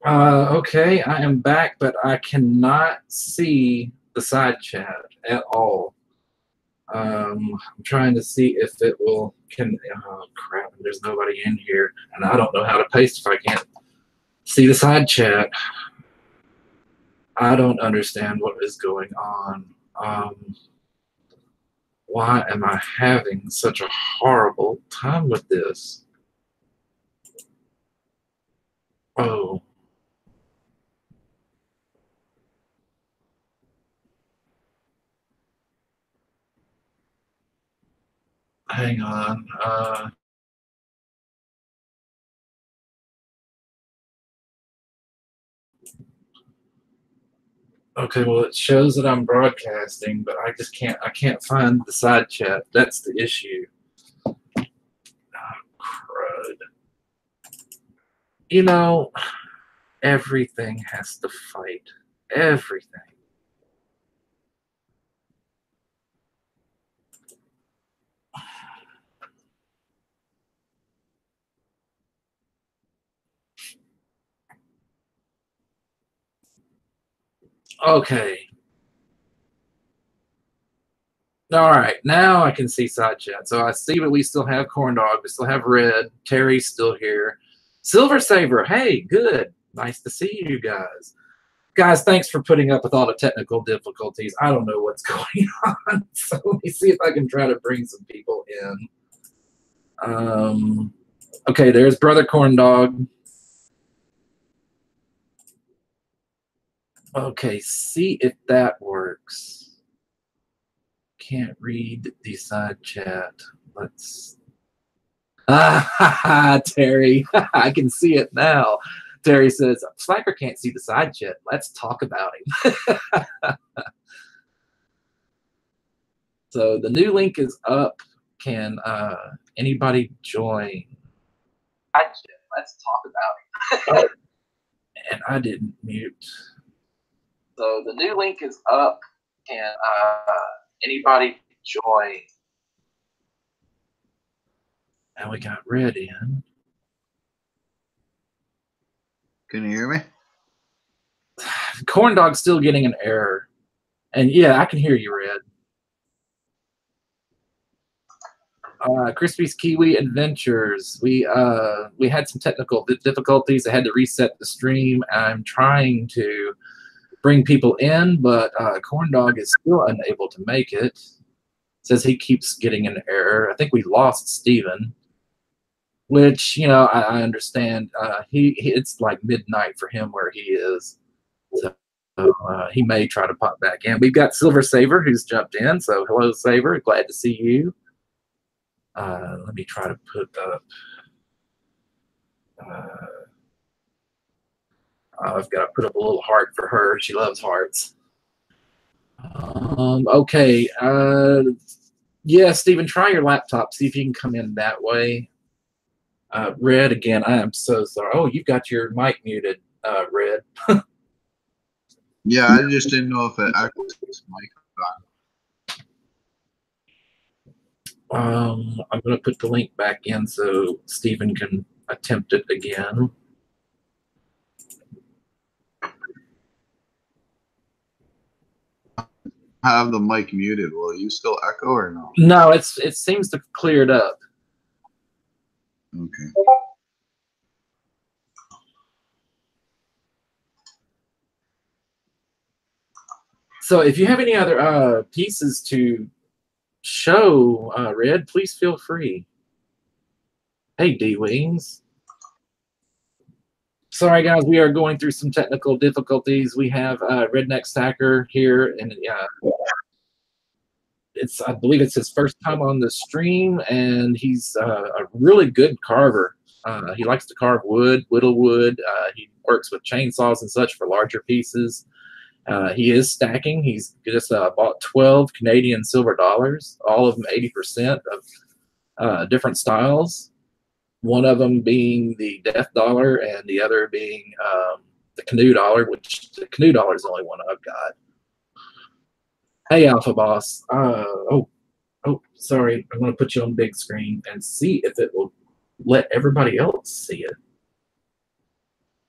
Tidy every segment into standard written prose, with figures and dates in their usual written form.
Okay, I am back, but I cannot see the side chat at all. I'm trying to see if it will. Oh crap! There's nobody in here, and I don't know how to paste if I can't see the side chat. I don't understand what is going on. Um, why am I having such a horrible time with this? Oh, hang on. Okay, well, it shows that I'm broadcasting, but I can't find the side chat. That's the issue. Oh, crud. You know, everything has to fight. Everything. Okay. All right, now I can see side chat. So I see that we still have Corn Dog, we still have Red, Terry's still here. Silver Saber, hey, good. Nice to see you guys. Guys, thanks for putting up with all the technical difficulties. I don't know what's going on. So let me see if I can try to bring some people in. Okay, there's Brother Corn Dog. Okay, see if that works. Can't read the side chat. Let's. Terry, I can see it now. Terry says, Sniper can't see the side chat. Let's talk about him. So the new link is up. Can anybody join? Let's talk about it. And I didn't mute. So the new link is up. Can anybody join? And we got Red in. Can you hear me? Corn Dog's still getting an error. And yeah, I can hear you, Red. Crispy's Kiwi Adventures. We had some technical difficulties. I had to reset the stream. I'm trying to bring people in, but Corn Dog is still unable to make it. Says he keeps getting an error. I think we lost Steven, which, you know, I understand. It's like midnight for him where he is. So he may try to pop back in. We've got Silver Saver who's jumped in. So hello, Saver. Glad to see you. Let me try to put up. I've got to put up a little heart for her. She loves hearts. Okay. Yeah, Stephen, try your laptop. See if you can come in that way. Red, again, I am so sorry. Oh, you've got your mic muted, Red. Yeah, I just didn't know if it actually was mic. I'm going to put the link back in so Stephen can attempt it again. Have the mic muted. Will you still echo or no? No, it seems to have cleared up. Okay. So if you have any other pieces to show, Red, please feel free. Hey, D-Wings. Sorry, guys, we are going through some technical difficulties. We have Redneck Stacker here, and I believe it's his first time on the stream, and he's a really good carver. He likes to carve wood, whittle wood. He works with chainsaws and such for larger pieces. He is stacking. He's just bought 12 Canadian silver dollars, all of them 80% of different styles. One of them being the Death Dollar, and the other being the Canoe Dollar, which the Canoe Dollar is the only one I've got. Hey, Alpha Boss. Oh, sorry. I'm going to put you on big screen and see if it will let everybody else see it.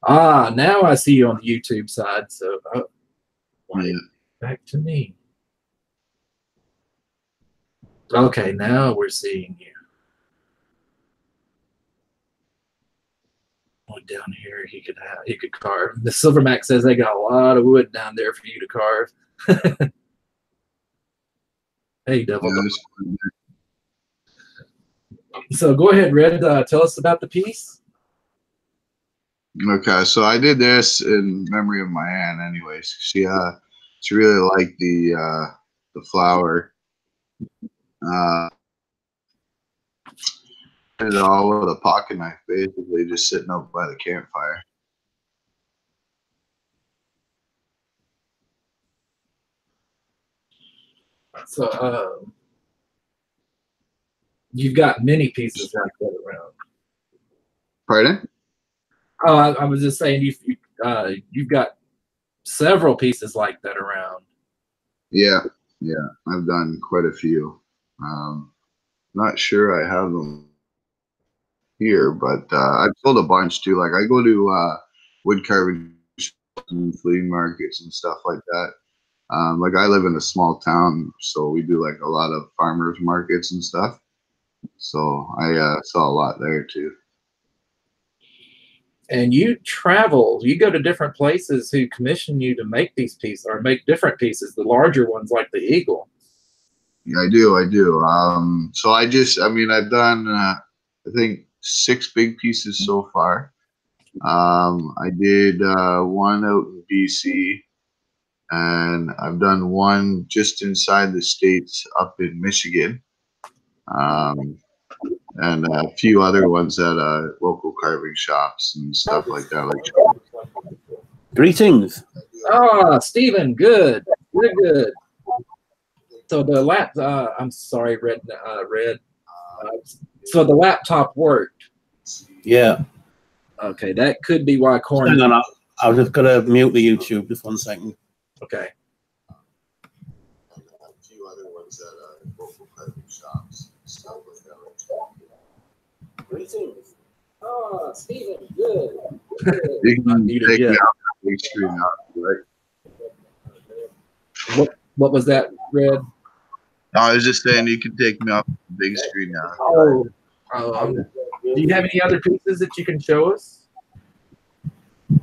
Ah, now I see you on the YouTube side. So, Yeah. back to me. Okay, now we're seeing you. One down here, he could carve. The Silverback says they got a lot of wood down there for you to carve. Hey, Devil. Yeah, So go ahead, Red. Tell us about the piece. okay, so I did this in memory of my aunt. Anyways, she really liked the flower. Did it all with a pocket knife, basically, just sitting up by the campfire. So you've got many pieces like that around. Pardon? Oh, I was just saying you've got several pieces like that around. Yeah, I've done quite a few. Not sure I have them here, but I've sold a bunch too. Like I go to wood carving and flea markets and stuff like that. Like I live in a small town, so we do like a lot of farmers markets and stuff. So I saw a lot there too. And you travel, you go to different places who commission you to make these pieces or make different pieces, the larger ones like the eagle. Yeah, I do. So I mean, I've done, I think 6 big pieces so far. I did one out in BC, and I've done one just inside the States up in Michigan, and a few other ones at local carving shops and stuff like that. Greetings. Ah, Stephen, good. We're good. So the I'm sorry, Red. So the laptop worked. Yeah. Okay, that could be why Corn. Hang on, I'll just gotta mute the YouTube just 1 second. Okay. A few other ones at local carving shops. Stuff like that. Greetings. Oh, Stephen, good. You can take me out the big screen now, right? What was that, Red? No, I was just saying you can take me off the big screen now. Oh, do you have any other pieces that you can show us?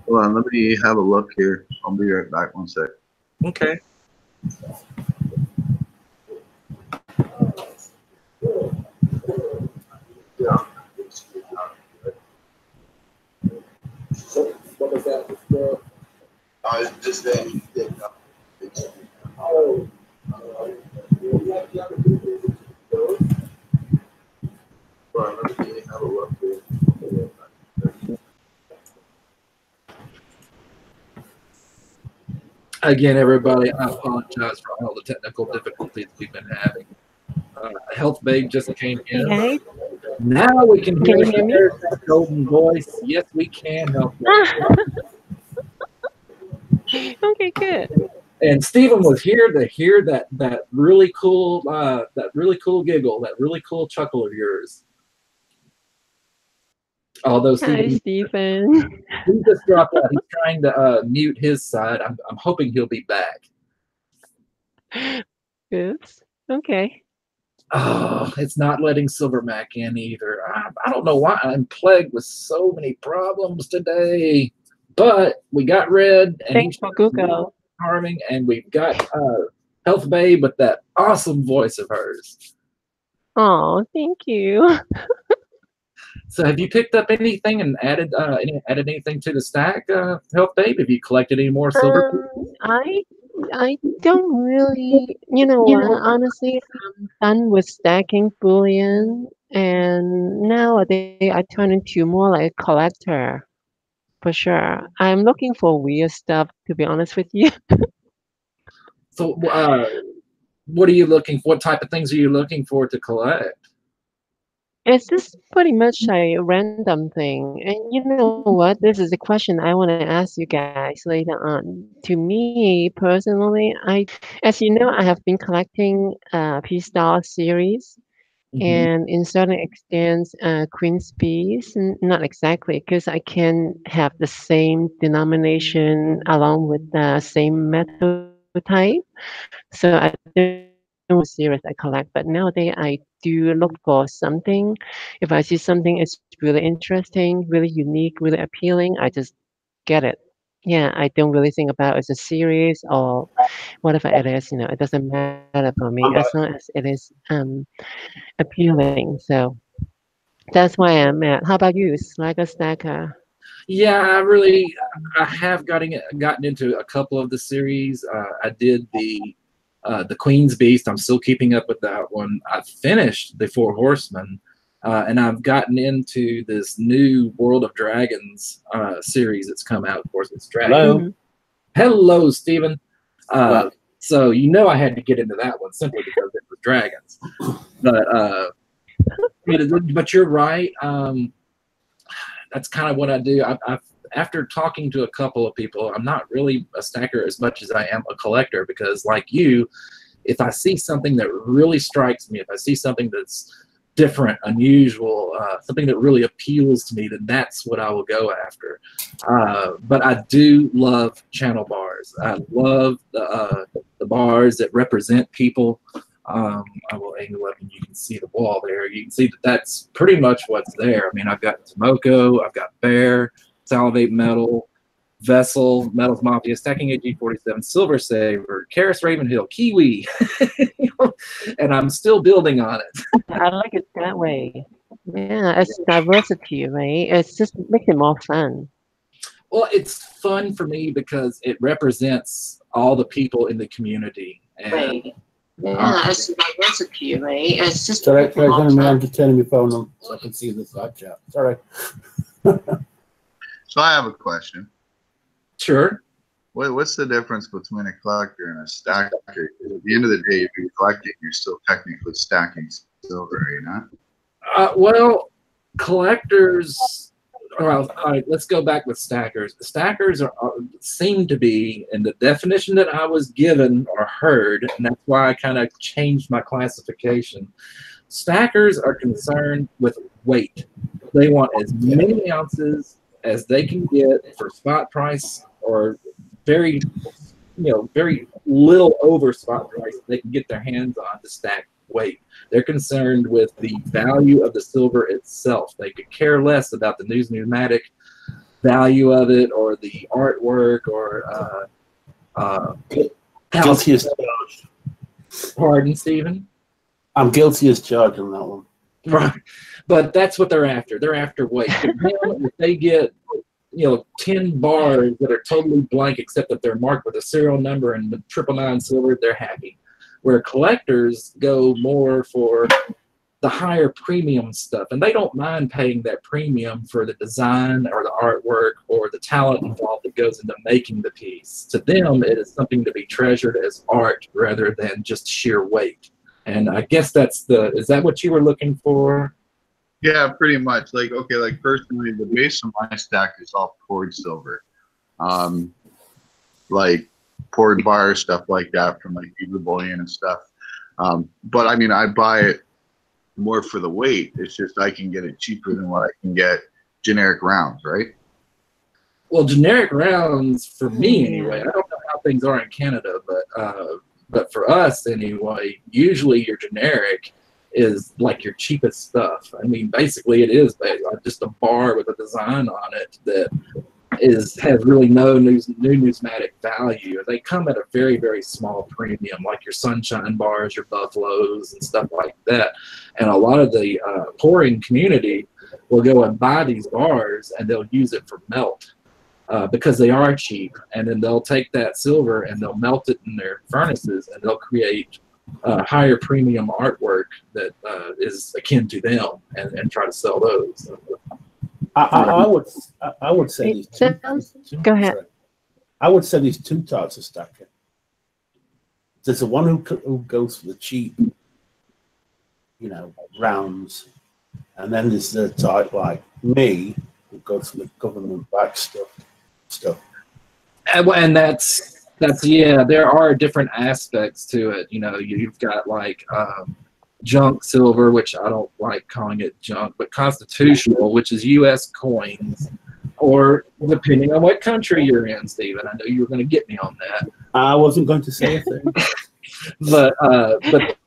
Hold on, let me have a look here. I'll be right back 1 sec. Okay. What was that? I was just saying you can take me off the big screen. Oh. Let me have a look here. Again, everybody, I apologize for all the technical difficulties we've been having. Health Babe just came in. Okay. Now we can Can you hear me? that golden voice. Yes, we can help. Okay, good. And Stephen was here to hear that really cool giggle, that really cool chuckle of yours. Although Hi, Stephen. he just dropped out. He's trying to mute his side. I'm hoping he'll be back. Oops. Okay. Oh, it's not letting Silverback in either. I don't know why. I'm plagued with so many problems today. But we got Red, and Thanks for Google. Charming, and we've got Health Babe with that awesome voice of hers. Oh, thank you. So, have you picked up anything and added anything to the stack, Health Babe? Have you collected any more silver? I don't really, you know what? Honestly, I'm done with stacking bullion, and nowadays I turn into more like a collector, for sure. I'm looking for weird stuff, to be honest with you. So, what are you looking for? What type of things are you looking for to collect? It's just pretty much a random thing. And you know what? This is a question I want to ask you guys later on. To me personally, as you know, I have been collecting P-Star series, And in certain extents, Queen's bees, not exactly, because I can have the same denomination along with the same metal type. So I don't serious I collect, but nowadays I do look for something. If I see something is really interesting, really unique, really appealing, I just get it. Yeah, I don't really think about it's a series or whatever it is. It doesn't matter for me as long as it is appealing. So that's why I'm at. How about you, Slacker Stacker? Yeah, I have gotten into a couple of the series. I did the Queen's Beast. I'm still keeping up with that one. I finished the Four Horsemen, and I've gotten into this new World of Dragons series that's come out. Of course, it's Dragon. Hello. Hello, Stephen. Well, So I had to get into that one simply because it was dragons. But you're right. That's kind of what I do. I've after talking to a couple of people, I'm not really a stacker as much as I am a collector, because like you, if I see something that really strikes me, if I see something that's different, unusual, something that really appeals to me, then that's what I will go after. But I do love channel bars. I love the bars that represent people. I will angle up and you can see the wall there. You can see that that's pretty much what's there. I mean, I've got Tomoko, I've got Bear, Salivate Metal, Vessel, Metals Mafia, Stacking AG47, Silver Saver, Karis Ravenhill, Kiwi, and I'm still building on it. I like it that way. Yeah, it's diversity, right? It's just makes it more fun. Well, it's fun for me because it represents all the people in the community. And Right. Yeah, it's diversity, right? It's just sorry, I'm just turning my phone on so I can see the side chat. Sorry. So I have a question. Sure. What's the difference between a collector and a stacker? At the end of the day, if you're collecting, you're still technically stacking silver, are you not? Well, collectors. Well, all right, let's go back with stackers. Stackers seem to be, in the definition that I was given or heard, and that's why I kind of changed my classification. Stackers are concerned with weight. They want as many ounces as they can get for spot price, or very little over spot price they can get their hands on to stack weight. They're concerned with the value of the silver itself. They could care less about the numismatic value of it or the artwork or guilty as charged. Pardon, Stephen? I'm guilty as charged on that one. Right. But that's what they're after. They're after weight. If they get 10 bars that are totally blank except that they're marked with a serial number and the 999 silver, they're happy. Where collectors go more for the higher premium stuff, and they don't mind paying that premium for the design or the artwork or the talent involved that goes into making the piece. To them, it is something to be treasured as art rather than just sheer weight. And I guess is that what you were looking for? Yeah, pretty much. Like personally, the base of my stack is all poured silver. Like poured bar, stuff like that from like Eagle Bullion and stuff. But I mean, I buy it more for the weight. It's just I can get it cheaper than what I can get generic rounds, right? Well, generic rounds, for me anyway, I don't know how things are in Canada, but for us anyway, usually your generic is like your cheapest stuff. I mean, basically it is just a bar with a design on it that has really no numismatic value. They come at a very, very small premium, like your Sunshine bars, your Buffaloes, and stuff like that. And a lot of the pouring community will go and buy these bars, and they'll use it for melt because they are cheap. And then they'll take that silver and they'll melt it in their furnaces, and they'll create higher premium artwork that is akin to them, and try to sell those. I would say these two. Go ahead. Sorry. I would say these two types of stacker. There's the one who goes for the cheap, rounds, and then there's the type like me who goes for the government-backed stuff. And that's yeah. There are different aspects to it. You've got like junk silver, which I don't like calling it junk, but constitutional, which is U.S. coins, or depending on what country you're in, Stephen. I know you were going to get me on that. I wasn't going to say a thing. But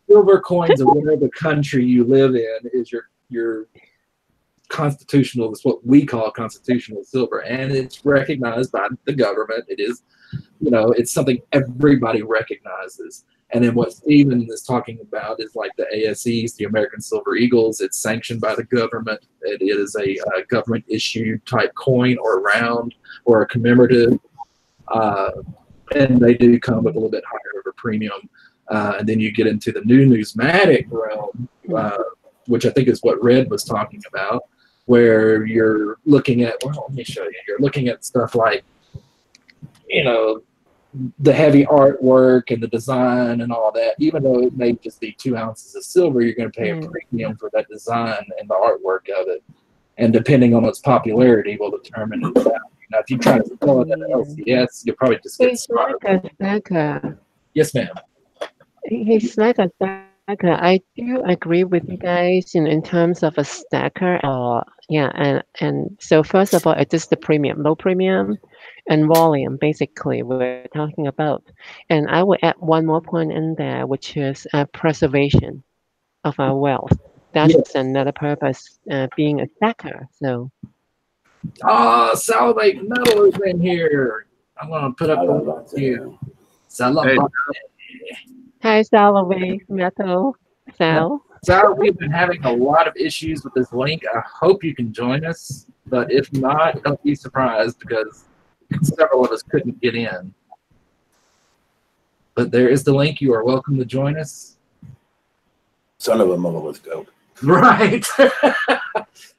silver coins of whatever country you live in is your constitutional. That's what we call constitutional silver, and it's recognized by the government. It is, it's something everybody recognizes. And then what Stephen is talking about is like the ASEs, the American Silver Eagles. It's sanctioned by the government. It is a government issued type coin or round or a commemorative. And they do come with a little bit higher of a premium. And then you get into the new numismatic realm, which I think is what Red was talking about, where you're looking at, well, let me show you. You're looking at stuff like, the heavy artwork and the design and all that. Even though it may just be 2 ounces of silver, you're going to pay a premium for that design and the artwork of it. And depending on its popularity will determine its value. Now, if you try to sell it at an LCS, you'll probably just get He's like a stacker. Yes, ma'am. He's like a stacker. I do agree with you guys in terms of a stacker. And so first of all, it is the premium, low premium, and volume. Basically, we're talking about. And I will add one more point in there, which is preservation of our wealth. That's another purpose, being a stacker. So. Salivate Metal is in here. I'm going to put up the link here. Salivate. Hi, Salivate Metal. Sal, we've been having a lot of issues with this link. I hope you can join us, but if not, don't be surprised because several of us couldn't get in. But there is the link. You are welcome to join us. Son of a motherless goat. Right.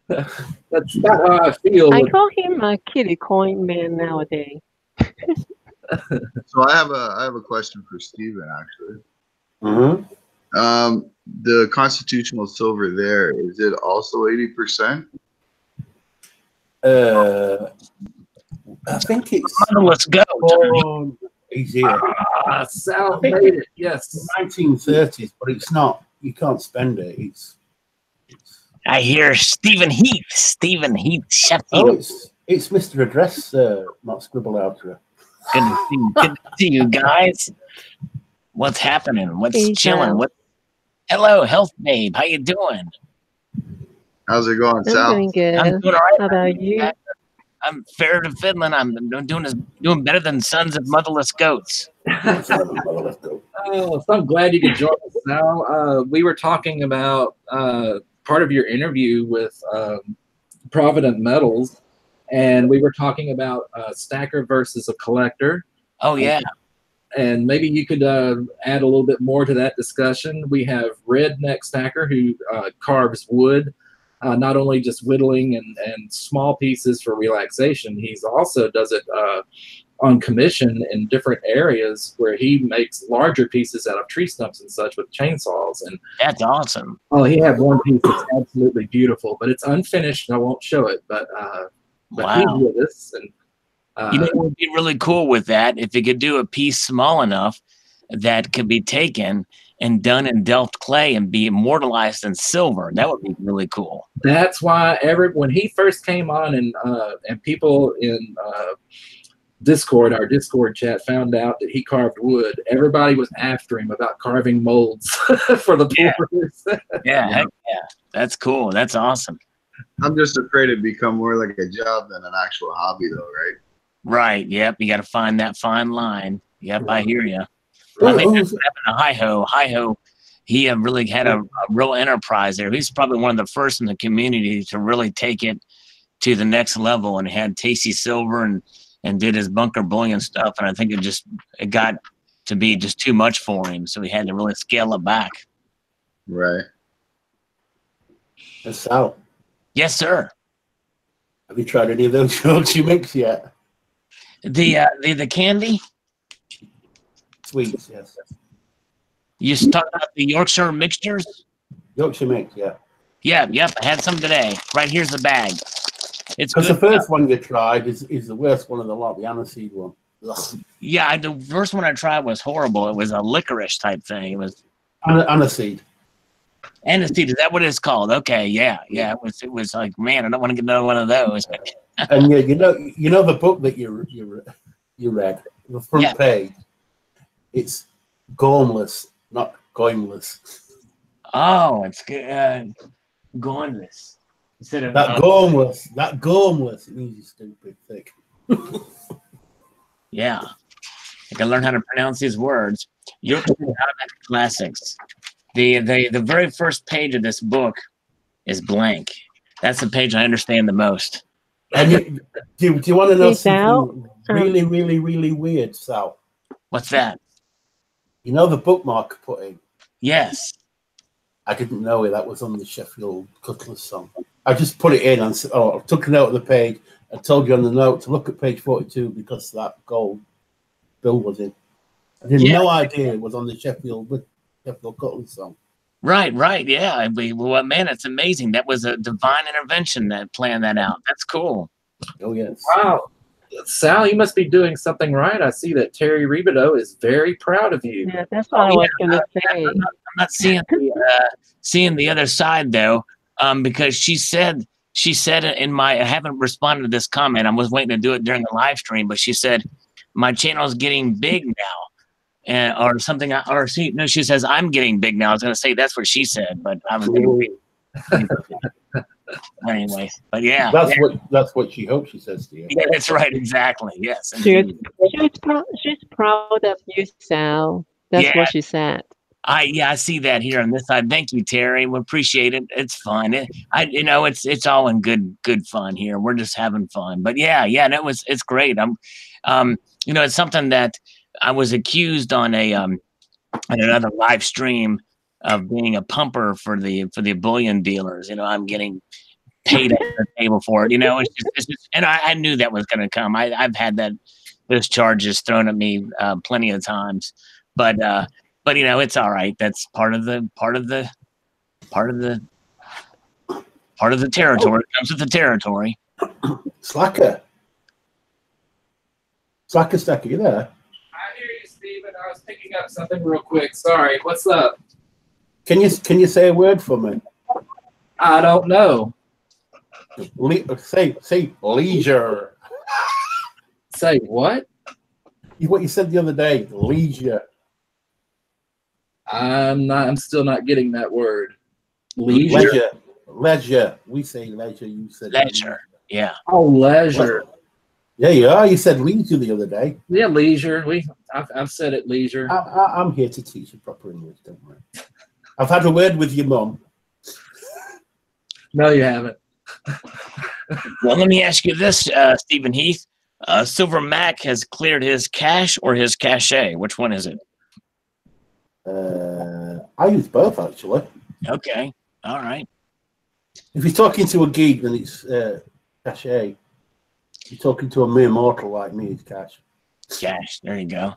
That's not how I feel. I call him a kitty coin man nowadays. So I have a question for Stephen, actually. Mm-hmm. The constitutional silver there, is it also 80%? I think it's. Let's go. He's here. Sal made it. Yes. 1930s, but it's not. You can't spend it. It's I hear Stephen Heath. Stephen Heath, Chef. It's Mr. Address, not Scribble Outro. Good to see you guys. What's happening? What's chilling? Hello, Health Babe. How you doing? How's it going, Sal? I'm doing good. I'm doing all right. How about you? I'm fair to fiddling. I'm doing better than Sons of Motherless Goats. So I'm glad you could join us, Sal. We were talking about part of your interview with Provident Metals, and we were talking about a stacker versus a collector. Oh, yeah. And maybe you could add a little bit more to that discussion. We have Redneck Stacker who carves wood, not only just whittling and small pieces for relaxation. He's also does it on commission in different areas where he makes larger pieces out of tree stumps and such with chainsaws. And that's awesome. Oh, he had one piece that's absolutely beautiful, but it's unfinished. And I won't show it, but wow. He's with us. And it would be really cool with that if you could do a piece small enough that could be taken and done in Delft clay and be immortalized in silver. That would be really cool. That's why when he first came on and people in Discord, our Discord chat, found out that he carved wood, everybody was after him about carving molds for the tours. Yeah, heck yeah. That's cool. That's awesome. I'm just afraid it'd become more like a job than an actual hobby, though, right? Right. Yep. You got to find that fine line. Yep. I hear you. I think that's what happened to Hi-Ho. Hi-Ho, he really had a real enterprise there. He's probably one of the first in the community to really take it to the next level and had Tasty Silver and did his bunker bullion stuff. And I think it got to be just too much for him. So he had to really scale it back. Right. Sal. Yes, sir. Have you tried any of those drugs you mix yet? The candy? Sweets, yes. You talking about the Yorkshire mixtures? Yorkshire mix, yeah. Yeah, yep. I had some today. Right here's the bag. It's because the first one you tried is the worst one of the lot, the aniseed one. Ugh. Yeah, the first one I tried was horrible. It was a licorice type thing. It was aniseed. Anesthete, is that what it's called? Okay, yeah. It was like, man, I don't want to get another one of those. And yeah, you know the book that you read, the front page, it's gormless, not goimless. Oh, it's good. Gormless. Instead of That gormless, it means you're stupid thick. Yeah. I can learn how to pronounce these words. Yorkshire Automatic Classics. The very first page of this book is blank. That's the page I understand the most. And do you want to know Hey, Sal? something really, really, really weird, Sal? What's that? You know the bookmark I put in? Yes. I didn't know that was on the Sheffield Cutlass song. I just put it in and I took a note of the page and told you on the note to look at page 42 because that gold bill was in. I had no idea it was on the Sheffield Cutlass song. Right. Yeah. Well, man, it's amazing. That was a divine intervention that planned that out. That's cool. Oh, yes. Wow. Sal, you must be doing something right. I see that Terry Rebideau is very proud of you. Yeah, that's what I was going to say. I'm not seeing the other side though, because she said in my, I haven't responded to this comment. I was waiting to do it during the live stream, but she said my channel is getting big now, or something. Or she says I'm getting big now. I was going to say that's what she said, but I was anyway. But yeah, that's what she hopes she says to you. Yeah, that's right. Exactly. Yes. She's proud of you, Sal. That's what she said. I see that here on this side. Thank you, Terry. We appreciate it. It's fun. It's all in good fun here. We're just having fun. But yeah, and it's great. It's something that I was accused on on another live stream of being a pumper for the bullion dealers. I'm getting paid at the table for it. It's just, and I knew that was going to come. I've had those charges thrown at me plenty of times, but it's all right. That's part of the territory. It comes with the territory. Slacker Stacker, you there? I hear you, Steven. I was picking up something real quick. Sorry. What's up? Can you say a word for me? I don't know. Say leisure. Say what? What you said the other day, leisure. I'm still not getting that word. Leisure. Leisure. We say leisure. You said leisure. Yeah. Oh, leisure. Yeah, you are. You said leisure the other day. Yeah, leisure. I've said it, leisure. I'm here to teach you proper English. Don't worry. I've had a word with your mum. No, you haven't. Well, let me ask you this, Stephen Heath. Silver Mac has cleared his cache or his cache. Which one is it? I use both, actually. Okay. All right. If you're talking to a geek, then it's cache. If you're talking to a mere mortal like me, it's cache. Cache. There you go.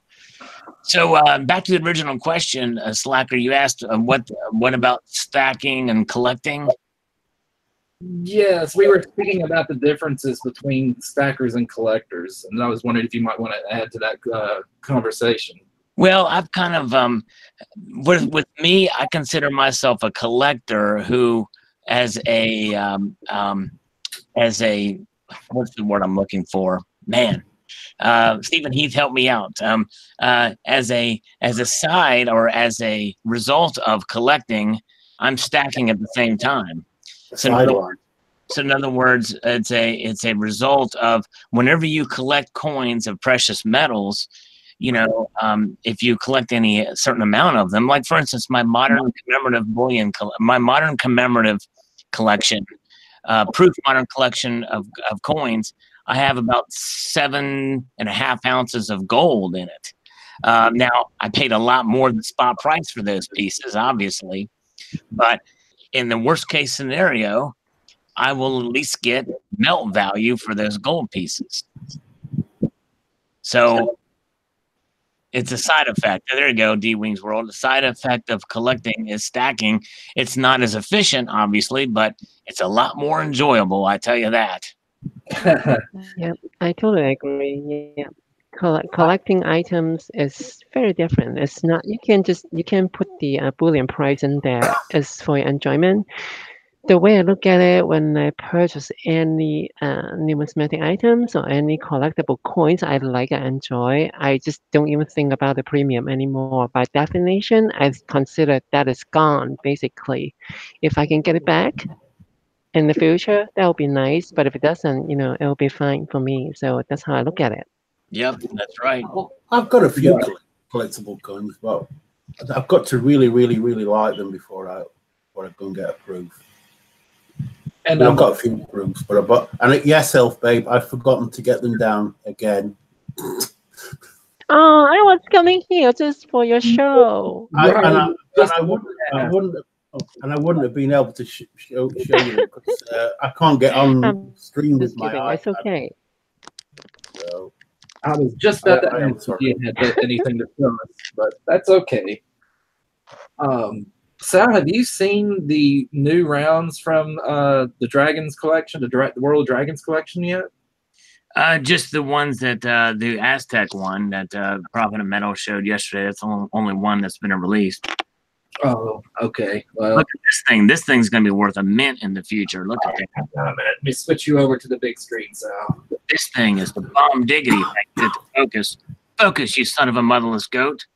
So back to the original question, Slacker. You asked what about stacking and collecting? Yes, we were speaking about the differences between stackers and collectors, and I was wondering if you might want to add to that conversation. Well, I've kind of with me, I consider myself a collector who, as a what's the word I'm looking for? Man, Stephen Heath, help me out. As a side or as a result of collecting, I'm stacking at the same time. So in other words, it's a result of whenever you collect coins of precious metals, if you collect any certain amount of them, like for instance, my modern commemorative collection, proof modern collection of coins, I have about 7.5 ounces of gold in it. Now I paid a lot more than spot price for those pieces, obviously, but in the worst case scenario, I will at least get melt value for those gold pieces. So it's a side effect. There you go, D-Wings World. The side effect of collecting is stacking. It's not as efficient, obviously, but it's a lot more enjoyable, I tell you that. Yeah, I totally agree. Yeah, collecting items is very different. It's not you can put the Boolean price in there as for your enjoyment. The way I look at it when I purchase any numismatic items or any collectible coins I like and enjoy, I just don't even think about the premium anymore. By definition, I consider that is gone, basically. If I can get it back in the future, that would be nice. But if it doesn't, it'll be fine for me. So that's how I look at it. Yep, that's right. Well, I've got a few collectible coins, but I've got to really, really, really like them before I go and get approved. And I've got a few approved, yes, Elf Babe, I've forgotten to get them down again. Oh, I was coming here just for your show. I wouldn't have been able to show you because I can't get on screen with my iPad. It's okay. So, I was just about to ask if you had anything to tell us, but that's okay. Sal, have you seen the new rounds from the Dragons collection, the World of Dragons collection yet? Just the ones that the Aztec one that Prophet of Metal showed yesterday. That's the only one that's been released. Oh, okay. Well, look at this thing. This thing's going to be worth a mint in the future. Look at that. Let me switch you over to the big screen, Sal. This thing is the bomb diggity. Get to focus. Focus, you son of a motherless goat.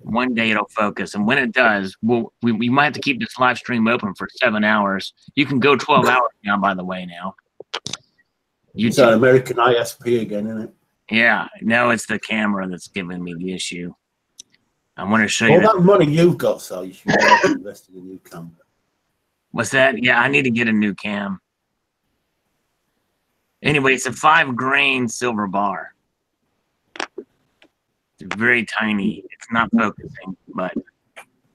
One day it'll focus, and when it does, we might have to keep this live stream open for 7 hours. You can go 12 hours now, by the way. Now, it's an American ISP again, isn't it? Yeah, no, it's the camera that's giving me the issue. I want to show you. All that money you've got, so you should invest in a new camera. What's that? Yeah, I need to get a new cam. Anyway, it's a 5-grain silver bar. It's very tiny. It's not focusing, but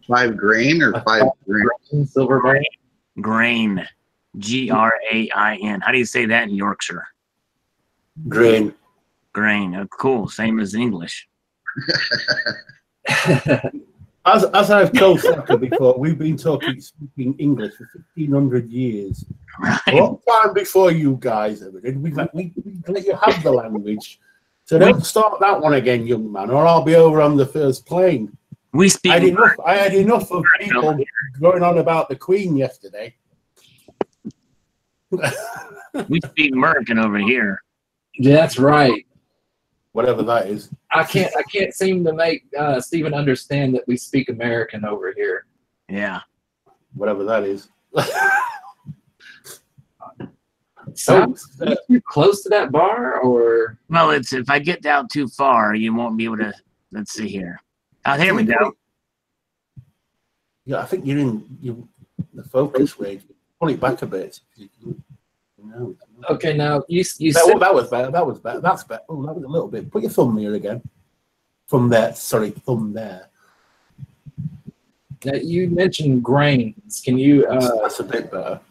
5 grain or 5 grain? Silver bar? Grain. Grain. How do you say that in Yorkshire? Grain. Grain. Oh, cool. Same as English. As I've told Saka before, we've been speaking English for 1,500 years. Right. A long time before you guys ever did. We let you have the language. So don't start that one again, young man, or I'll be over on the first plane. We speak. I had enough of people going on about the Queen yesterday. We speak American over here. Yeah, that's right. Whatever that is. I can't seem to make Stephen understand that we speak American over here. Yeah. Whatever that is. So, are you too close to that bar, or? Well, it's if I get down too far, you won't be able to. Let's see here. Oh, there we go. Yeah, I think you're in the focus range. Pull it back a bit. No. Okay, now you said that was better. That was better. That's better. Oh, that was a little bit. Put your thumb here again. From there. Sorry, thumb there. Now you mentioned grains. Can you? That's a bit better.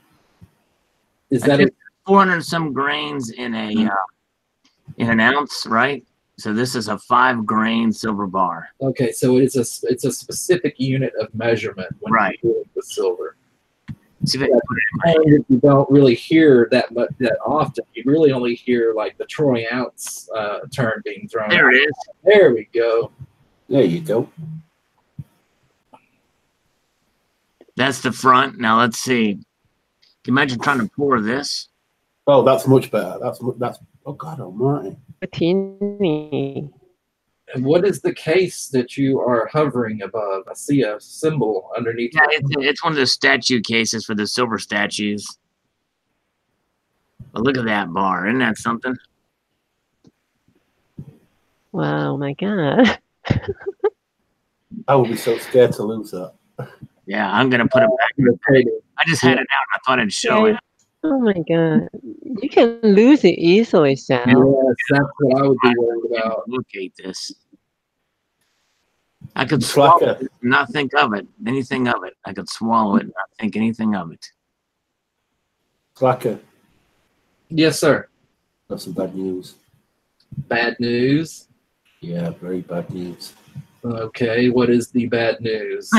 Is that 400 some grains in an ounce, right? So this is a 5-grain silver bar. Okay, so it's a specific unit of measurement when right. you're dealing with silver. See if I can put it in you don't really hear that often. You really only hear like the troy ounce term being thrown. There out. it is. There we go. There you go. That's the front. Now let's see. Can you imagine trying to pour this? Oh, that's much better. That's oh God Almighty. Teeny. And what is the case that you are hovering above? I see a symbol underneath. Yeah, it's one of the statue cases for the silver statues. But look at that bar. Isn't that something? Wow, my God. I would be so scared to lose that. Yeah, I'm going to put it back. I just had it out and I thought I'd show it. Oh my God. You can lose it easily, Sal. Yes, that's what I would be worried about. Locate this. I could swallow it, not think of it, anything of it. I could swallow it, not think anything of it. Slacker. Yes, sir. That's some bad news. Bad news? Yeah, very bad news. Okay, what is the bad news?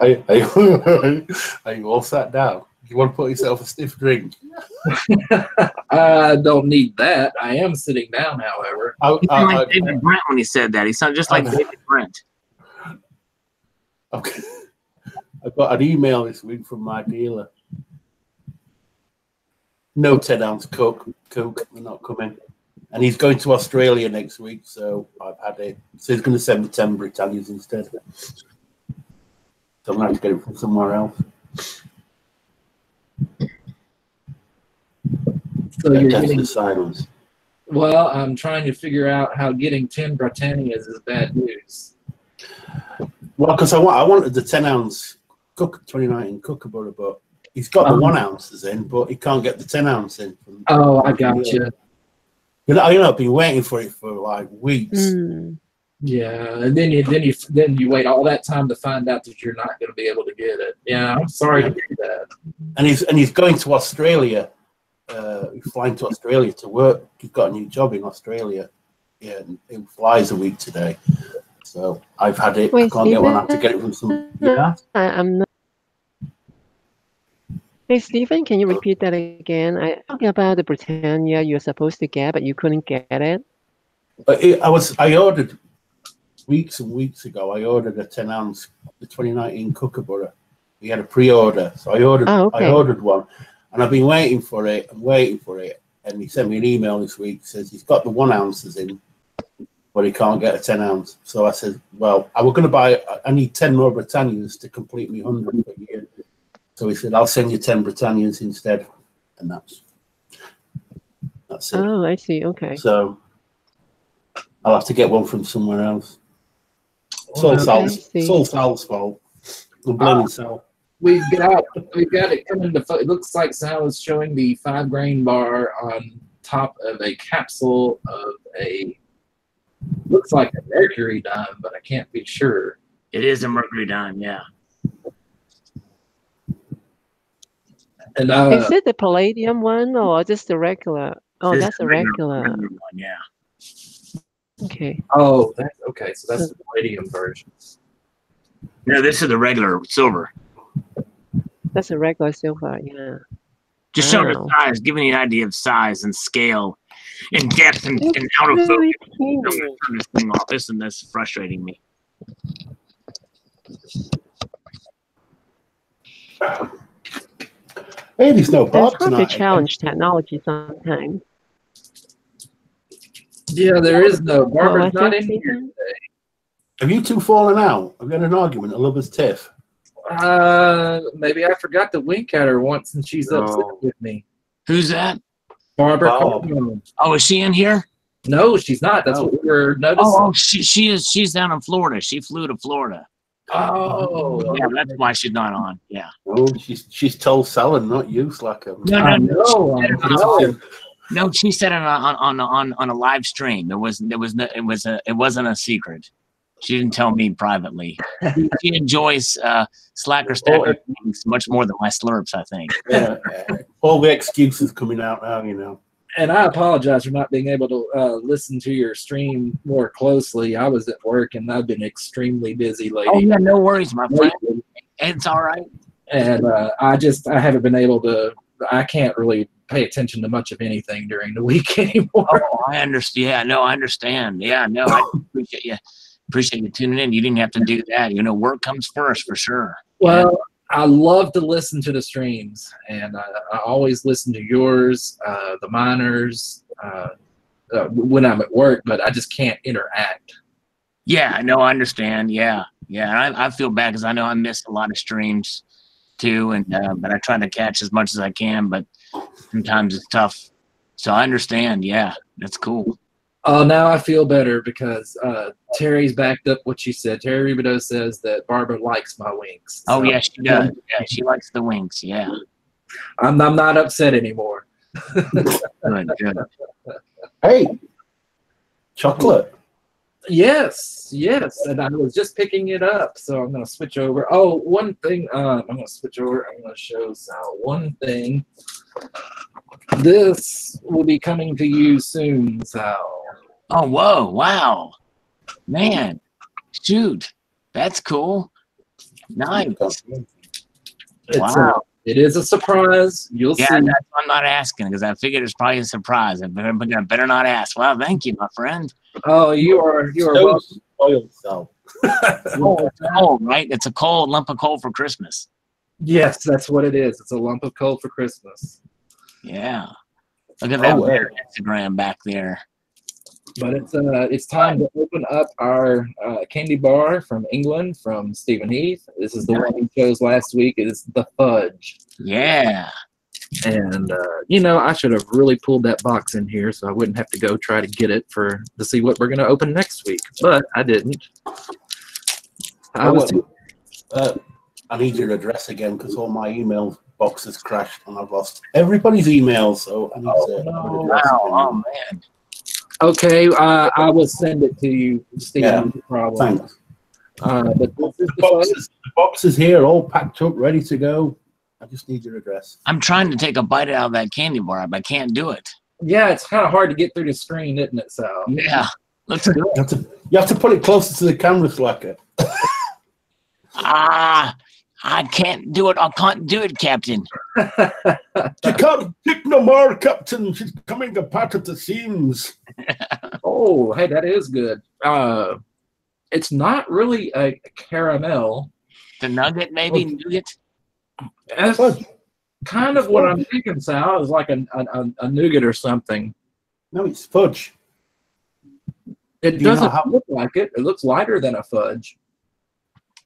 Are you all sat down? You want to put yourself a stiff drink? I don't need that. I am sitting down, however. He sounded like David Brent when he said that. He sounded just like David Brent. Okay. I got an email this week from my dealer. No 10-ounce Coke. They're not coming. And he's going to Australia next week, so I've had it. So he's going to send me 10 Britannias instead. So I'm going to have to get it from somewhere else. So you're getting silence. Well, I'm trying to figure out how getting 10 Britannias is bad news. Well, because I wanted the 10-ounce 2019 Kookaburra, but he's got the 1 ounces in, but he can't get the 10 ounce in. Oh, I got you. I've been waiting for it for like weeks. Yeah, and then you wait all that time to find out that you're not going to be able to get it. Yeah, I'm sorry to hear that. And he's going to Australia. He's flying to Australia to work. He's got a new job in Australia. Yeah, and he flies a week today. So I've had it. Wait, I can't get one. I have to get it from some. Yeah. I'm not. Hey, Stephen, can you repeat that again? I'm talking about the Britannia you're supposed to get, but you couldn't get it. I ordered weeks and weeks ago. I ordered a 10-ounce, the 2019 Kookaburra. We had a pre-order, so I ordered. Okay. I ordered one, and I've been waiting for it. I'm waiting for it, and he sent me an email this week. Says he's got the 1 ounces in, but he can't get a 10-ounce. So I said, well, I was going to buy. I need 10 more Britannias to complete me 100 per year. So he said, I'll send you 10 Britannias instead. And that's it. Oh, I see. Okay. So I'll have to get one from somewhere else. It's all Sal's fault. I'm blaming Sal. We've got it coming to. It looks like Sal is showing the 5 grain bar on top of a capsule of looks like a mercury dime, but I can't be sure. It is a mercury dime, yeah. And is it the palladium one or just the regular? Oh, that's a regular. One, yeah. Okay. Oh, that's okay. So that's the palladium version. No, this is the regular silver. That's a regular silver, yeah. Just showing the size, giving you an idea of size and scale and depth and out of focus. I'm gonna turn this thing off. This is frustrating me. Hey, there's no Bob It's hard to tonight. challenge technology sometimes. Yeah, there is no. Barbara's Oh, not in here today. Have you two fallen out? Have you had an argument, a lover's tiff? Maybe I forgot to wink at her once and she's upset No. with me. Who's that? Barbara Bob. Coleman. Oh, is she in here? No, she's not. That's what we were noticing. Oh, she is. She's down in Florida. She flew to Florida. Oh, Yeah, that's why she's not on. Yeah. Oh, she's told Sal and not you, Slacker. No, she said it on a live stream. It wasn't a secret. She didn't tell me privately. She enjoys Slacker Stacker things much more than my slurps, I think. Yeah. All the excuses coming out now, you know. And I apologize for not being able to listen to your stream more closely. I was at work and I've been extremely busy lately. Oh yeah, no worries, my friend. It's all right. And I haven't been able to. I can't really pay attention to much of anything during the week anymore. Oh, I understand. Yeah, no, I understand. Yeah, no, I appreciate you. Appreciate you tuning in. You didn't have to do that. You know, work comes first for sure. Well, I love to listen to the streams, and I always listen to yours, the miners, when I'm at work, but I just can't interact. Yeah, no, I understand. Yeah. I feel bad because I know I missed a lot of streams too, and but I try to catch as much as I can, but sometimes it's tough. So I understand. Yeah, that's cool. Oh, now I feel better because Terry's backed up what she said. Terry Ribideau says that Barbara likes my winks. Oh, yeah, she does. Yeah, she likes the winks. Yeah. I'm not upset anymore. Good. Hey, chocolate. Yes. And I was just picking it up, so I'm going to switch over. Oh, one thing. I'm going to switch over. I'm going to show Sal one thing. This will be coming to you soon, Sal. Oh, whoa. Wow. Man. Shoot. That's cool. Nice. It's, Wow. It is a surprise. You'll Yeah, see. that's why I'm not asking because I figured it's probably a surprise. I better not ask. Well, thank you, my friend. Oh, you are So welcome. spoiled, so. Oh, it's coal, right? It's a coal, lump of coal for Christmas. Yes, that's what it is. It's a lump of coal for Christmas. Yeah. Look at that Oh, weird Instagram back there. But it's time to open up our candy bar from England from Stephen Heath. This is the one we chose last week. It is the fudge. Yeah. And you know, I should have really pulled that box in here so I wouldn't have to go try to get it to see what we're going to open next week. But I didn't. I need your address again because all my email boxes crashed and I've lost everybody's emails. So I need to. Wow. Oh, man. Okay, I will send it to you, Steve. Yeah, no problem. Thanks. But this is The box is here, all packed up, ready to go. I just need your address. I'm trying to take a bite out of that candy bar, but I can't do it. Yeah, it's kind of hard to get through the screen, isn't it, Sal? Yeah. Looks good. You have to put it closer to the camera, Slacker. I can't do it. I can't do it, Captain. You can't take no more, Captain. She's coming apart at the seams. Oh, hey, that is good. It's not really a caramel. The nugget, maybe? Nugget? That's kind of what I'm thinking, Sal. Is like a nougat or something. No, it's fudge. It doesn't look like it. It looks lighter than a fudge.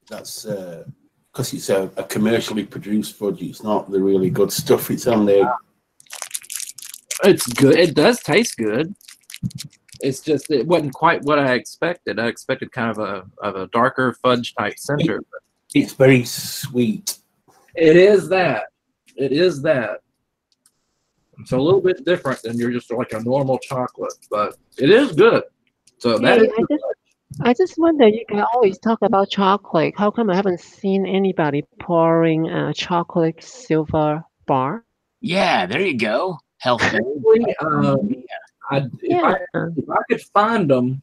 That's because it's a commercially produced fudge. It's not the really good stuff. It's only. It's good. It does taste good. It's just it wasn't quite what I expected. I expected kind of a darker fudge type center. It's very sweet. It is that. It is that. It's a little bit different than you're just like a normal chocolate, but it is good. So that Hey, is. I just wonder, you can always talk about chocolate. How come I haven't seen anybody pouring a chocolate silver bar? Yeah, there you go. Health. If I could find them,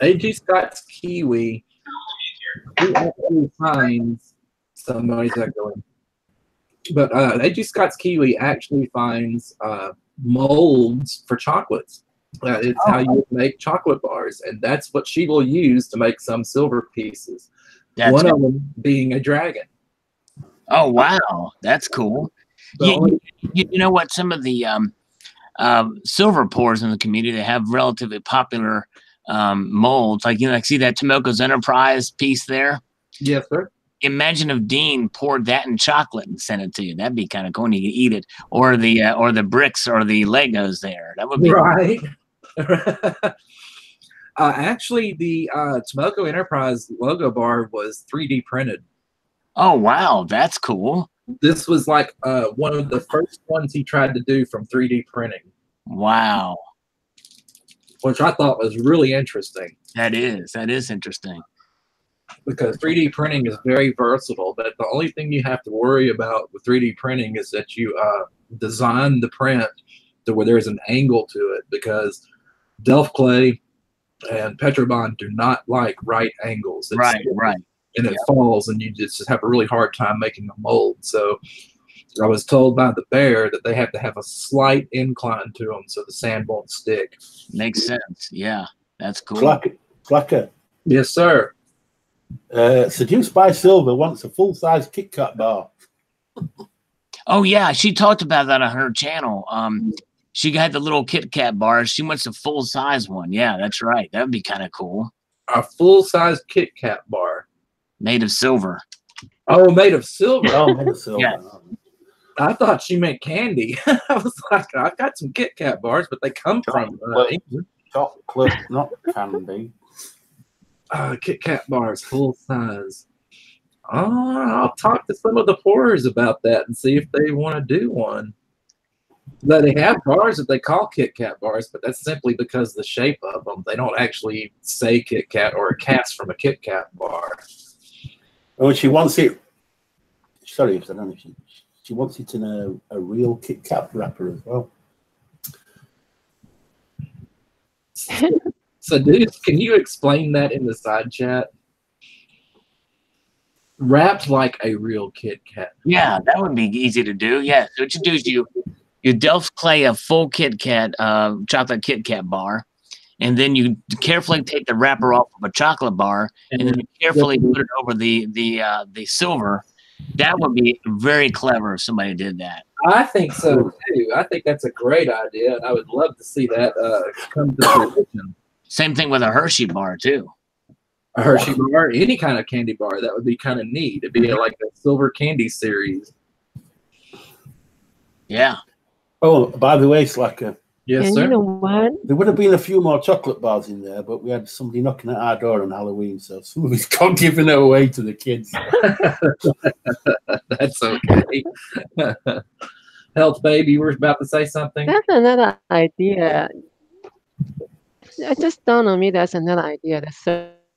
A.G. Scott's Kiwi, he actually finds somebody's echoing. But A.G. Scott's Kiwi actually finds molds for chocolates. It's how you make chocolate bars, and that's what she will use to make some silver pieces. One of them being a dragon. Oh, wow. That's cool. You know what? Some of the silver pours in the community, they have relatively popular molds. Like, like see that Tomoko's Enterprise piece there? Yes, sir. Imagine if Dean poured that in chocolate and sent it to you. That'd be kind of cool. And you could eat it, or the bricks or the Legos there. That would be right. Actually, the Tomoko Enterprise logo bar was 3D printed. Oh wow, that's cool. This was like one of the first ones he tried to do from 3D printing. Wow, which I thought was really interesting. That is interesting. Because 3D printing is very versatile, but the only thing you have to worry about with 3D printing is that you design the print to where there's an angle to it, because Delft Clay and Petrobond do not like right angles. Right. And it falls, and you just have a really hard time making a mold. So I was told by the bear that they have to have a slight incline to them so the sand won't stick. Makes sense. Yeah, that's cool. Flacker. Yes, sir. Seduced by Silver wants a full-size Kit Kat bar. Oh yeah, she talked about that on her channel. She had the little Kit Kat bars. She wants a full-size one. Yeah, that's right. That would be kind of cool. A full-size Kit Kat bar. Made of silver. Oh, made of silver. Oh, made of silver. Yeah. I thought she meant candy. I was like, I've got some Kit Kat bars, but they come from England. Chocolate, not candy. Kit Kat bars, full size. I'll talk to some of the pourers about that and see if they want to do one. They have bars that they call Kit Kat bars, but that's simply because of the shape of them. They don't actually say Kit Kat or a cast from a Kit Kat bar. Oh, she wants it. Sorry, I don't know. She wants it in a real Kit Kat wrapper as well. So, dude, can you explain that in the side chat? wrapped like a real Kit Kat. Yeah, that would be easy to do. Yeah, so what you do is you Delft clay a full Kit Kat, chocolate Kit Kat bar, and then you carefully take the wrapper off of a chocolate bar, and then you carefully put it over the silver. That would be very clever if somebody did that. I think so too. I think that's a great idea, and I would love to see that come to fruition. Same thing with a Hershey bar too. A Hershey bar, any kind of candy bar, that would be kind of neat. It'd be like a silver candy series. Yeah. Oh, by the way, Slacker. Yes, And sir. you know what? There would have been a few more chocolate bars in there, but we had somebody knocking at our door on Halloween, so some of us got given it away to the kids. That's okay. Health baby, you were about to say something? That's another idea. It just dawned on me that's another idea. There's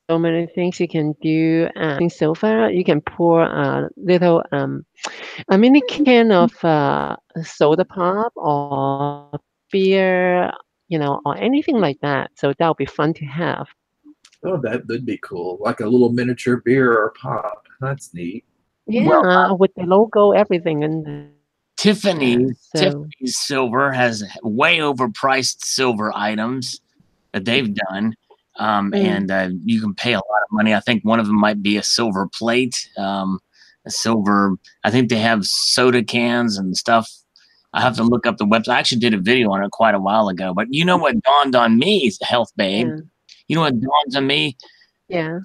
so many things you can do. In silver, you can pour a little a mini can of soda pop or beer, or anything like that. So that would be fun to have. Oh, that would be cool. Like a little miniature beer or pop. That's neat. Yeah, with the logo, everything in there. Tiffany's So silver has way overpriced silver items that they've done. And you can pay a lot of money. I think one of them might be a silver plate, a silver. I think they have soda cans and stuff. I have to look up the website. I actually did a video on it quite a while ago. But you know what dawned on me, Health Babe? yeah, You know what dawns on me? yeah.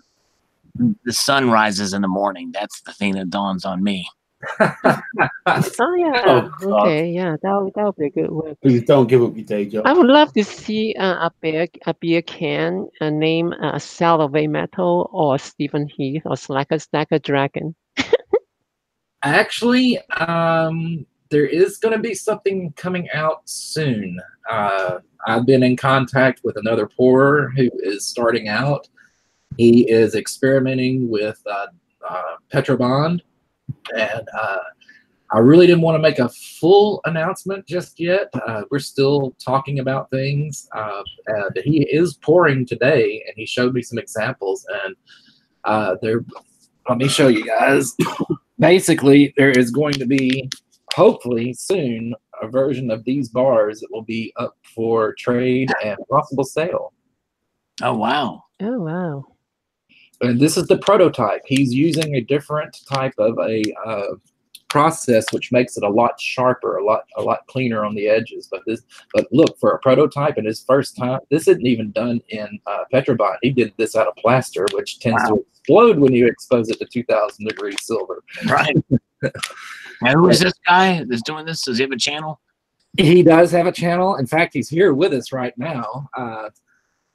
The sun rises in the morning. That's the thing that dawns on me. Oh yeah. Oh, God. Okay, yeah. That would be a good one. Please don't give up your day job. I would love to see a beer can named Salve Metal or Stephen Heath or Slacker Stacker Dragon. Actually, there is going to be something coming out soon. I've been in contact with another pourer who is starting out. He is experimenting with Petrobond, and I really didn't want to make a full announcement just yet. We're still talking about things. He is pouring today, and he showed me some examples. And let me show you guys. Basically, there is going to be, hopefully soon, a version of these bars that will be up for trade and possible sale. Oh, wow. Oh wow. And this is the prototype. He's using a different type of a process, which makes it a lot sharper, a lot cleaner on the edges. But look, for a prototype and his first time, this isn't even done in Petrobond. He did this out of plaster, which tends to explode when you expose it to 2,000 degrees silver. Right. Now, who is this guy that's doing this? Does he have a channel? He does have a channel. In fact, he's here with us right now.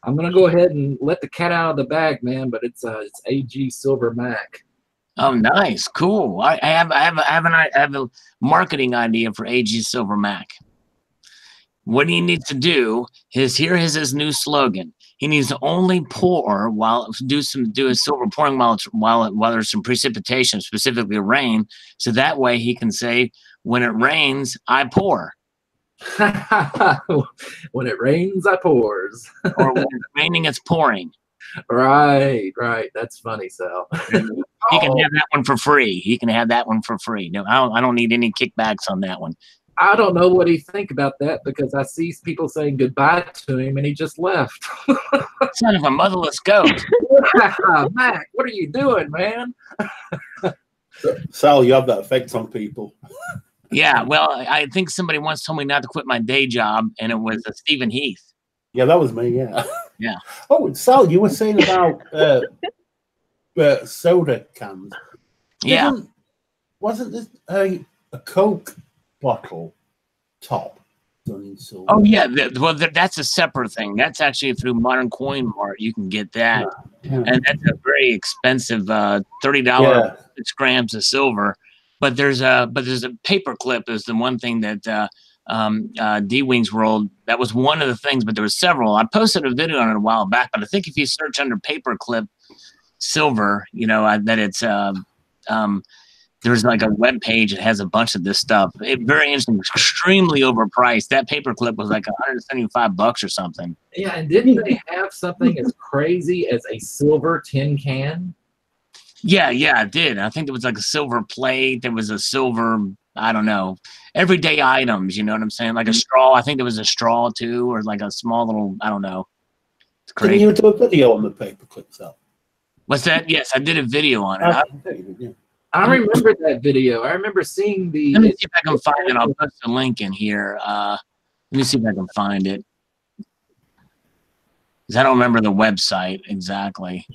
I'm gonna go ahead and let the cat out of the bag, man. But it's AG Silver Mac. Oh, nice, cool. I have a marketing idea for AG Silver Mac. What he needs to do is here is his new slogan. He needs to only pour do a silver pouring while there's some precipitation, specifically rain, so that way he can say, "When it rains, I pour." When it rains, I pours. Or when it's raining, it's pouring. Right. That's funny, Sal. He can have that one for free. No, I don't need any kickbacks on that one. I don't know what he think about that because I see people saying goodbye to him and he just left. Son of a motherless goat. Mac, what are you doing, man? Sal, you have that effect on people. Yeah, well, I think somebody once told me not to quit my day job, and it was Stephen Heath. Yeah, that was me, yeah. Yeah. Oh, Sal, you were saying about soda cans. Yeah. Wasn't this a Coke bottle top done in silver? Oh, yeah. That's a separate thing. That's actually through Modern Coin Mart. You can get that. Yeah. And that's a very expensive $30 6 grams of silver. But there's a paperclip is the one thing that D-Wings World, that was one of the things, but there was several. I posted a video on it a while back, but I think if you search under paperclip silver, that it's there's like a web page that has a bunch of this stuff. Very interesting, extremely overpriced. That paperclip was like $175 or something. Yeah, and didn't they have something as crazy as a silver tin can? Yeah, I did. I think there was like a silver plate. There was a silver, I don't know, everyday items. You know what I'm saying? Like a straw. I think there was a straw too, or like a small little, I don't know. It's Didn't crazy. you do a video on the paperclip cell? What's that? Yes, I did a video on it. I remember that video. I remember seeing the. Let me see if I can find it. I'll post a link in here. Let me see if I can find it. Because I don't remember the website exactly.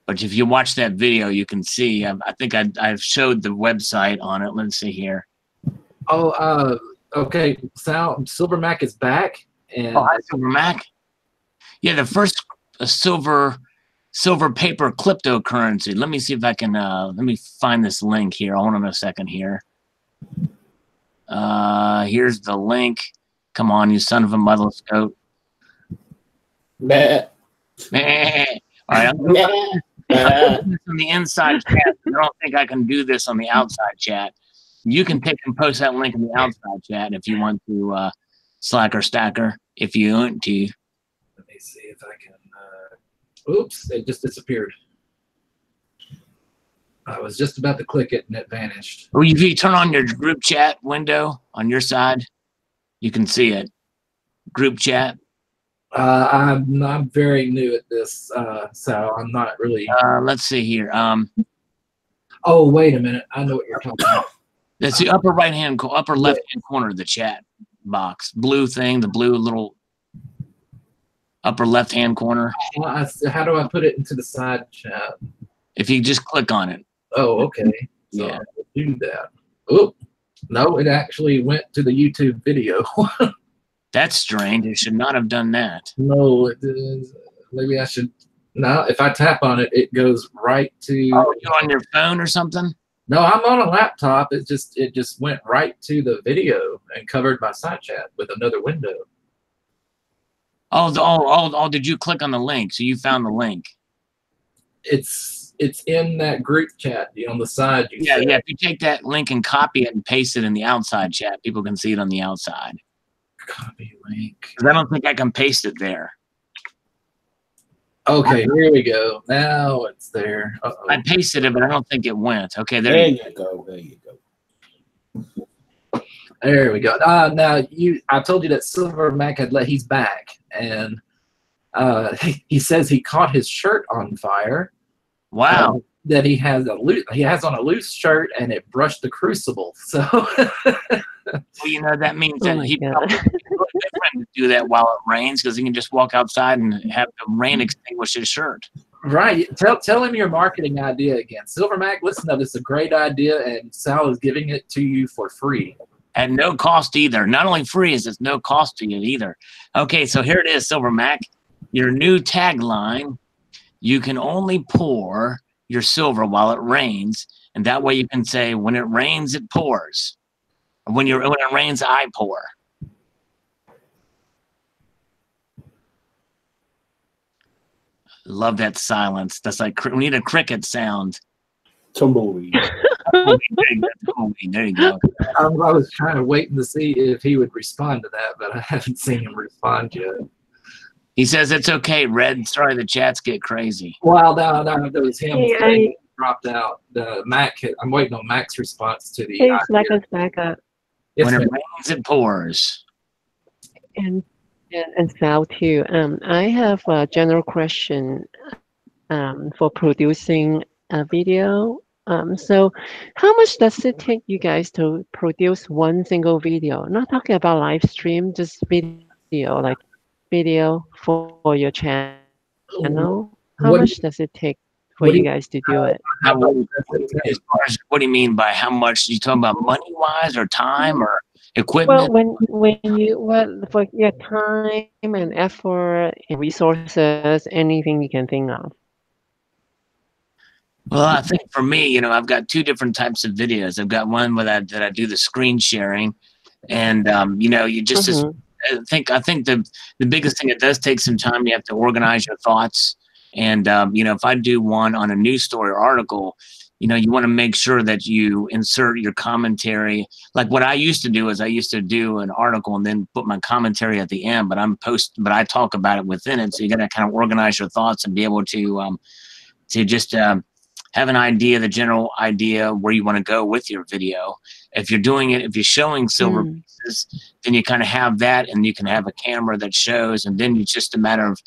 But if you watch that video, you can see. I think I've showed the website on it. Let's see here. Oh, okay. Sal, Silver Mac is back. And hi, Silver Mac. Yeah, the first silver paper cryptocurrency. Let me see if I can. Let me find this link here. Hold on a second here. Here's the link. Come on, you son of a motherless goat. Meh. All right, I'm doing this on the inside chat. I don't think I can do this on the outside chat. You can take and post that link in the outside chat if you want to, Slacker Stacker, if you want to. Let me see if I can. Oops, it just disappeared. I was just about to click it and it vanished. Well, if you turn on your group chat window on your side, you can see it. Group chat. I'm very new at this, so I'm not really. Let's see here. Oh, wait a minute. I know what you're talking about. That's the upper upper left hand corner of the chat box. Blue thing, the blue little upper left hand corner. How do I put it into the side chat? If you just click on it. Oh, okay. So Yeah. I'll do that. Oh, no, it actually went to the YouTube video. That's strange. It should not have done that. No, it is. Maybe I should. No, if I tap on it, it goes right to. Oh, you on your phone or something? No, I'm on a laptop. It just went right to the video and covered my side chat with another window. Oh, did you click on the link? So you found the link. It's in that group chat on the side. Yeah. If you take that link and copy it and paste it in the outside chat, people can see it on the outside. Copy link. Because I don't think I can paste it there. Okay, here we go. Now it's there. Uh-oh. I pasted it, but I don't think it went. Okay, There you go. There you go. There we go. Now I told you that Silver Mac he's back, and he says he caught his shirt on fire. Wow. That he has on a loose shirt, and it brushed the crucible. So. Well, that means that he God. probably to do that while it rains because he can just walk outside and have the rain extinguish his shirt. Right. Tell him your marketing idea again. Silver Mac, listen, this is a great idea, and Sal is giving it to you for free. At no cost either. Not only free, it's no cost to you either. Okay, so here it is, Silver Mac. Your new tagline, you can only pour your silver while it rains, and that way you can say, when it rains, it pours. When it rains, I pour. Love that silence. That's like we need a cricket sound. Tumbleweed. There you go. I was kind of waiting to see if he would respond to that, but I haven't seen him respond yet. He says it's okay, Red. Sorry, the chats get crazy. Well, no, that was him. Hey, He dropped out. I'm waiting on Mac's response to the. Hey, Slacker Stacker. Yes, When it ma'am. rains, it pours. And Sal too. I have a general question for producing a video. So how much does it take you guys to produce one single video? Not talking about live stream, just video, like video for your channel. How What- much does it take for what do you you- guys to do it? As far as what do you mean by how much? You talking about money wise or time or equipment? Well, when you for your time and effort and resources, anything you can think of. Well, I think for me, I've got two different types of videos. I've got one that I do the screen sharing, and you just Mhm. I think the biggest thing, it does take some time. You have to organize your thoughts, and if I do one on a news story or article, you want to make sure that you insert your commentary. Like what I used to do is I used to do an article and then put my commentary at the end, but I talk about it within it. So you got to kind of organize your thoughts and be able to just have an idea, the general idea where you want to go with your video. If you're doing it, if you're showing silver pieces, then you kind of have that, and you can have a camera that shows, and then it's just a matter of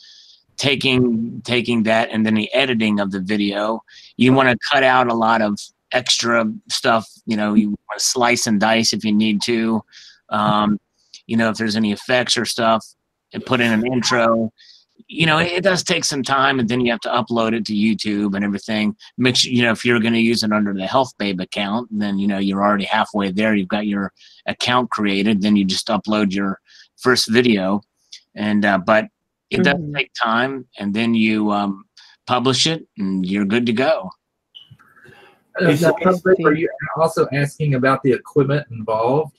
taking that, and then the editing of the video. You want to cut out a lot of extra stuff. You know, you want to slice and dice if you need to. You know, if there's any effects or stuff, and put in an intro. You know, it does take some time, and then you have to upload it to YouTube and everything. Make sure, you know, if you're going to use it under the Health Babe account, then, you know, you're already halfway there. You've got your account created. Then you just upload your first video. And, but it does take time, and then you publish it, and you're good to go. Are you also asking about the equipment involved?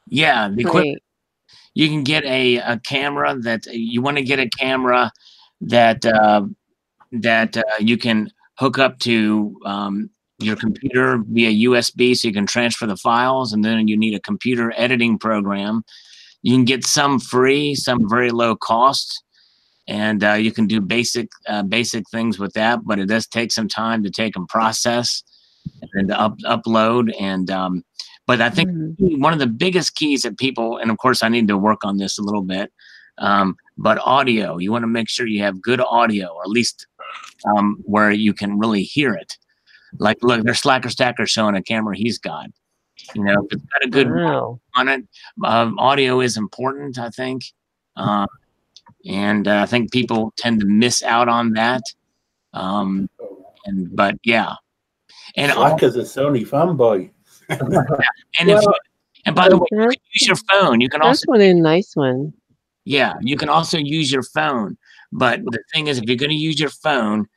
Yeah, the equipment. You can get a camera that you want to get a camera that you can hook up to your computer via USB, so you can transfer the files. And then you need a computer editing program. You can get some free, some very low cost, and you can do basic things with that. But it does take some time to take and process, and then to upload. And but I think one of the biggest keys that people, and of course I need to work on this a little bit, but audio, you want to make sure you have good audio, or at least where you can really hear it. Like, look, there's Slacker Stacker showing a camera he's got. You know, if it's got a good on it, audio is important, I think. And I think people tend to miss out on that. But yeah. And Slacker's a Sony fanboy. And if and by the way, you can use your phone. You can also, that's really a nice one. Yeah, you can also use your phone. But the thing is, if you're going to use your phone,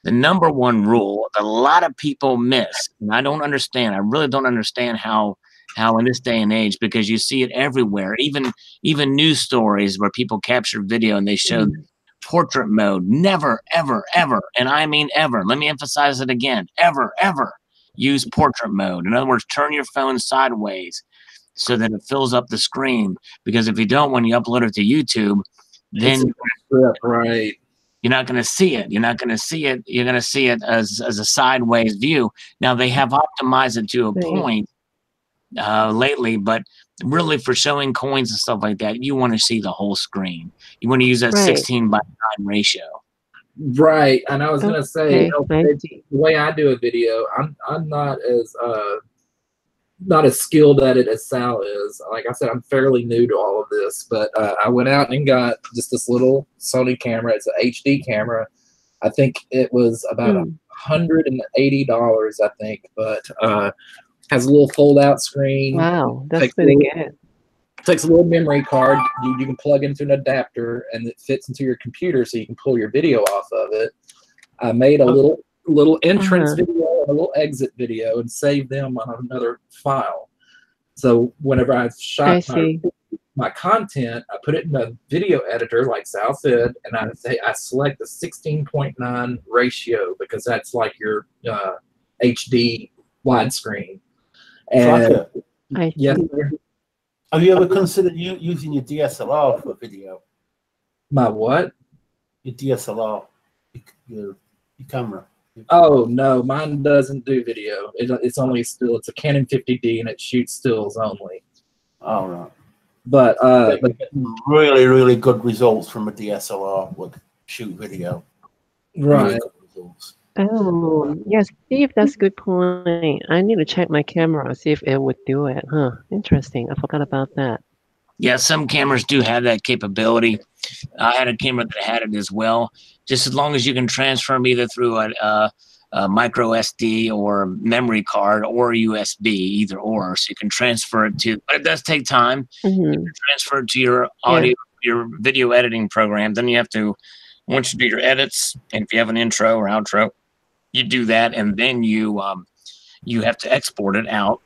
the number one rule that a lot of people miss, and I don't understand. I really don't understand how in this day and age, because you see it everywhere, even news stories where people capture video and they show portrait mode. Never, ever, ever, and I mean ever. Let me emphasize it again. Ever, ever. Use portrait mode. In other words, turn your phone sideways so that it fills up the screen. Because if you don't, when you upload it to YouTube, then you're not going to see it. You're not going to see it. You're going to see it as a sideways view. Now, they have optimized it to a point lately, but really for showing coins and stuff like that, you want to see the whole screen. You want to use that 16:9 ratio. Right, and I was gonna say, the way I do a video, I'm not as skilled at it as Sal is. Like I said, I'm fairly new to all of this, but I went out and got just this little Sony camera. It's an HD camera. I think it was about $180, I think, but has a little fold-out screen. Wow, that's pretty good. Takes a little memory card you can plug into an adapter, and it fits into your computer, so you can pull your video off of it. I made a little entrance video and a little exit video and saved them on another file. So whenever I shot my content, I put it in a video editor, like Sal said, and I select the 16:9 ratio, because that's like your HD widescreen. And yes, sir. Have you ever considered using your DSLR for video? My what? Your DSLR, your camera. Oh no, mine doesn't do video. It's only still. It's a Canon 50D, and it shoots stills only. All right. But really, really good results from a DSLR would shoot video. Right. Really oh yes, Steve, that's a good point. I need to check my camera, see if it would do it. Huh? Interesting. I forgot about that. Yeah, some cameras do have that capability. I had a camera that had it as well. Just as long as you can transfer them either through a micro SD or memory card or USB, either or. So you can transfer it to, but it does take time. You can transfer it to your audio, your video editing program. Then you have to, once you do your edits, and if you have an intro or outro, you do that, and then you have to export it out.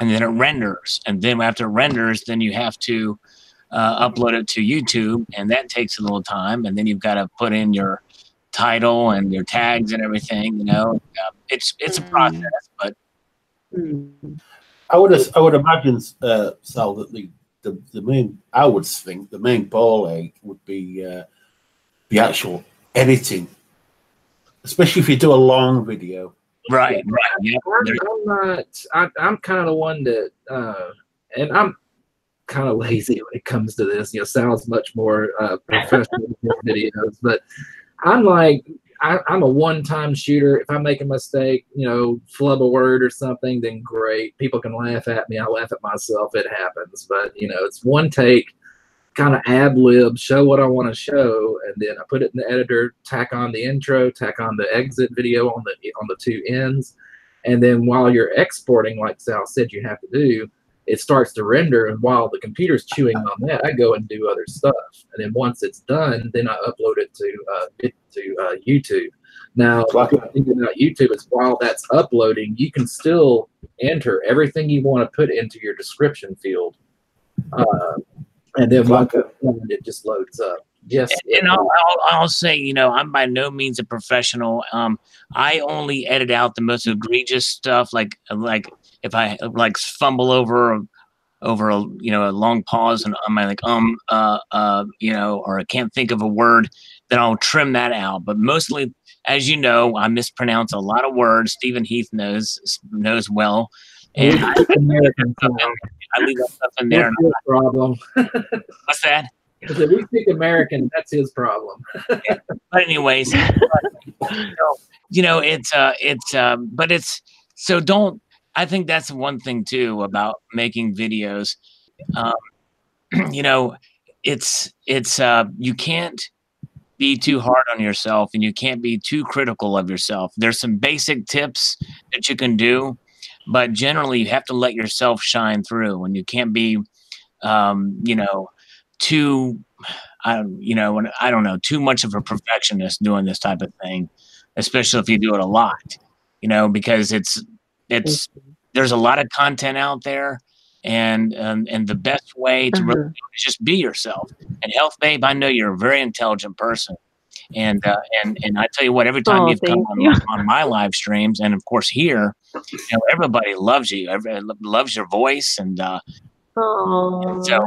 And then it renders. And then after it renders, then you have to upload it to YouTube. And that takes a little time. And then you've got to put in your title and your tags and everything. You know, it's a process. But I would imagine, Sal, that the main, I would think the main ball ache would be the actual editing especially if you do a long video. Right. Yeah. I'm kind of the one that, and I'm kind of lazy when it comes to this. Sal's much more professional in his videos, but I'm like, I'm a one-time shooter. If I make a mistake, flub a word or something, then great. People can laugh at me. I laugh at myself. It happens. But, it's one take, kind of ad-lib, show what I want to show, and then I put it in the editor, tack on the intro, tack on the exit video on the two ends. And then while you're exporting, like Sal said you have to do, it starts to render, and while the computer's chewing on that, I go and do other stuff. And then once it's done, then I upload it to YouTube. Now, what I think about YouTube is while that's uploading, you can still enter everything you want to put into your description field, and then once it just loads up. Yes, and I'll say, I'm by no means a professional. I only edit out the most egregious stuff, like if I fumble over a long pause and I'm like or I can't think of a word, then I'll trim that out. But mostly, as you know, I mispronounce a lot of words. Stephen Heath knows well, and I leave that stuff in there. That's his problem. What's that? If we speak American, that's his problem. Yeah. But anyways, so don't. I think that's one thing too about making videos. It's you can't be too hard on yourself, and you can't be too critical of yourself. There's some basic tips that you can do, but generally you have to let yourself shine through, and you can't be, too, too much of a perfectionist doing this type of thing, especially if you do it a lot, because there's a lot of content out there, and the best way to really is just be yourself. And Health Babe, I know you're a very intelligent person, and I tell you what, every time you've come on my live streams, and of course here, everybody loves you, everybody loves your voice, and so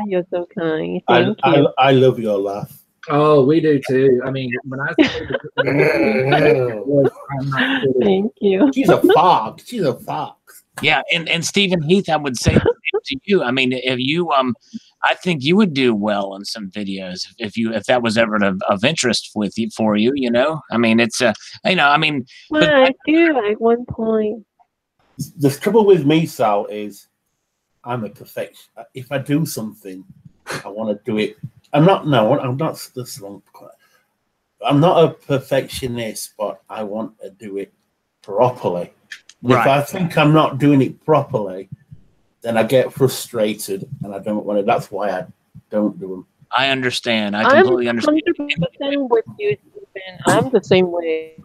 you're so kind. Thank you. I love your laugh. Oh, we do too. I mean, when I say I'm not kidding. Thank you. She's a fox. She's a fox. Yeah, and Stephen Heath, I would say to you, I mean, if you I think you would do well in some videos if that was ever of interest for you. I mean, it's well, I do at one point. The trouble with me, Sal, is I'm a perfectionist. If I do something, I want to do it. I'm not a perfectionist, but I want to do it properly. Right. If I think I'm not doing it properly, then I get frustrated, and I don't want to. That's why I don't do them. I understand. I completely understand. I'm 100% with you, Stephen. I'm the same way.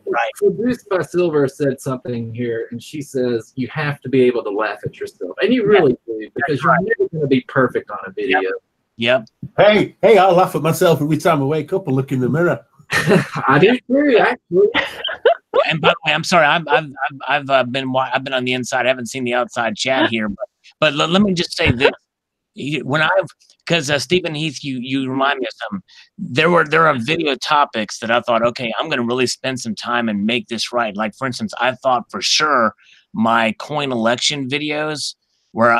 Right. So Bruce by Silver said something here, and she says you have to be able to laugh at yourself, and you really do, because you're never going to be perfect on a video. Yep. Hey, I laugh at myself every time I wake up and look in the mirror. I do too, actually. And by the way, I'm sorry, I've been on the inside. I haven't seen the outside chat here, but let me just say this: because Stephen Heath, you remind me of something. There are video topics that I thought, okay, I'm going to really spend some time and make this right. Like for instance, I thought for sure my coin election videos, where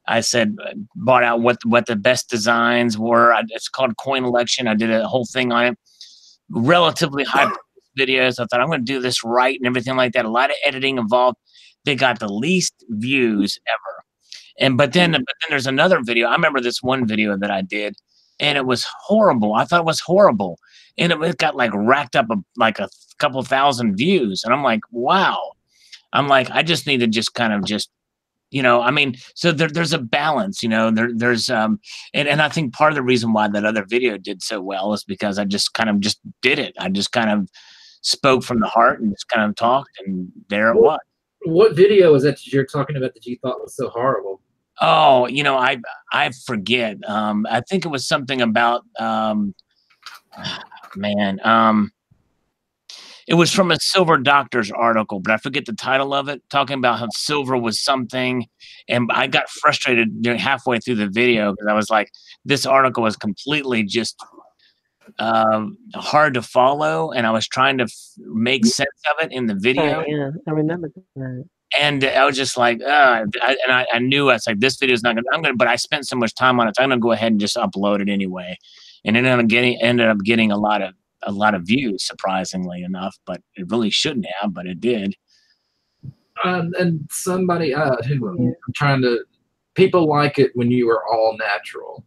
I said bought out what the best designs were. It's called Coin Election. I did a whole thing on it. Relatively high videos. I thought I'm going to do this right and everything like that. A lot of editing involved. They got the least views ever. But then there's another video. I remember this one video that I did, and it was horrible. I thought it was horrible, and it got racked up like a couple thousand views. And I'm like, wow. I'm like, I just need to just kind of just. I mean, so there's a balance, there's and I think part of the reason why that other video did so well is because I just kind of just did it. I just kind of spoke from the heart and just kind of talked, and there it was. What video was that you're talking about that you thought was so horrible? Oh, I forget. I think it was something about it was from a Silver Doctors article, but I forget the title of it, talking about how silver was something. And I got frustrated halfway through the video because I was like, this article was completely just hard to follow, and I was trying to make sense of it in the video. Yeah, I remember that. And I was just like, I knew I was like, this video is not gonna. But I spent so much time on it, so I'm gonna go ahead and just upload it anyway. And it ended up getting a lot of views, surprisingly enough. But it really shouldn't have, but it did. And somebody who I'm trying to. People like it when you are all natural,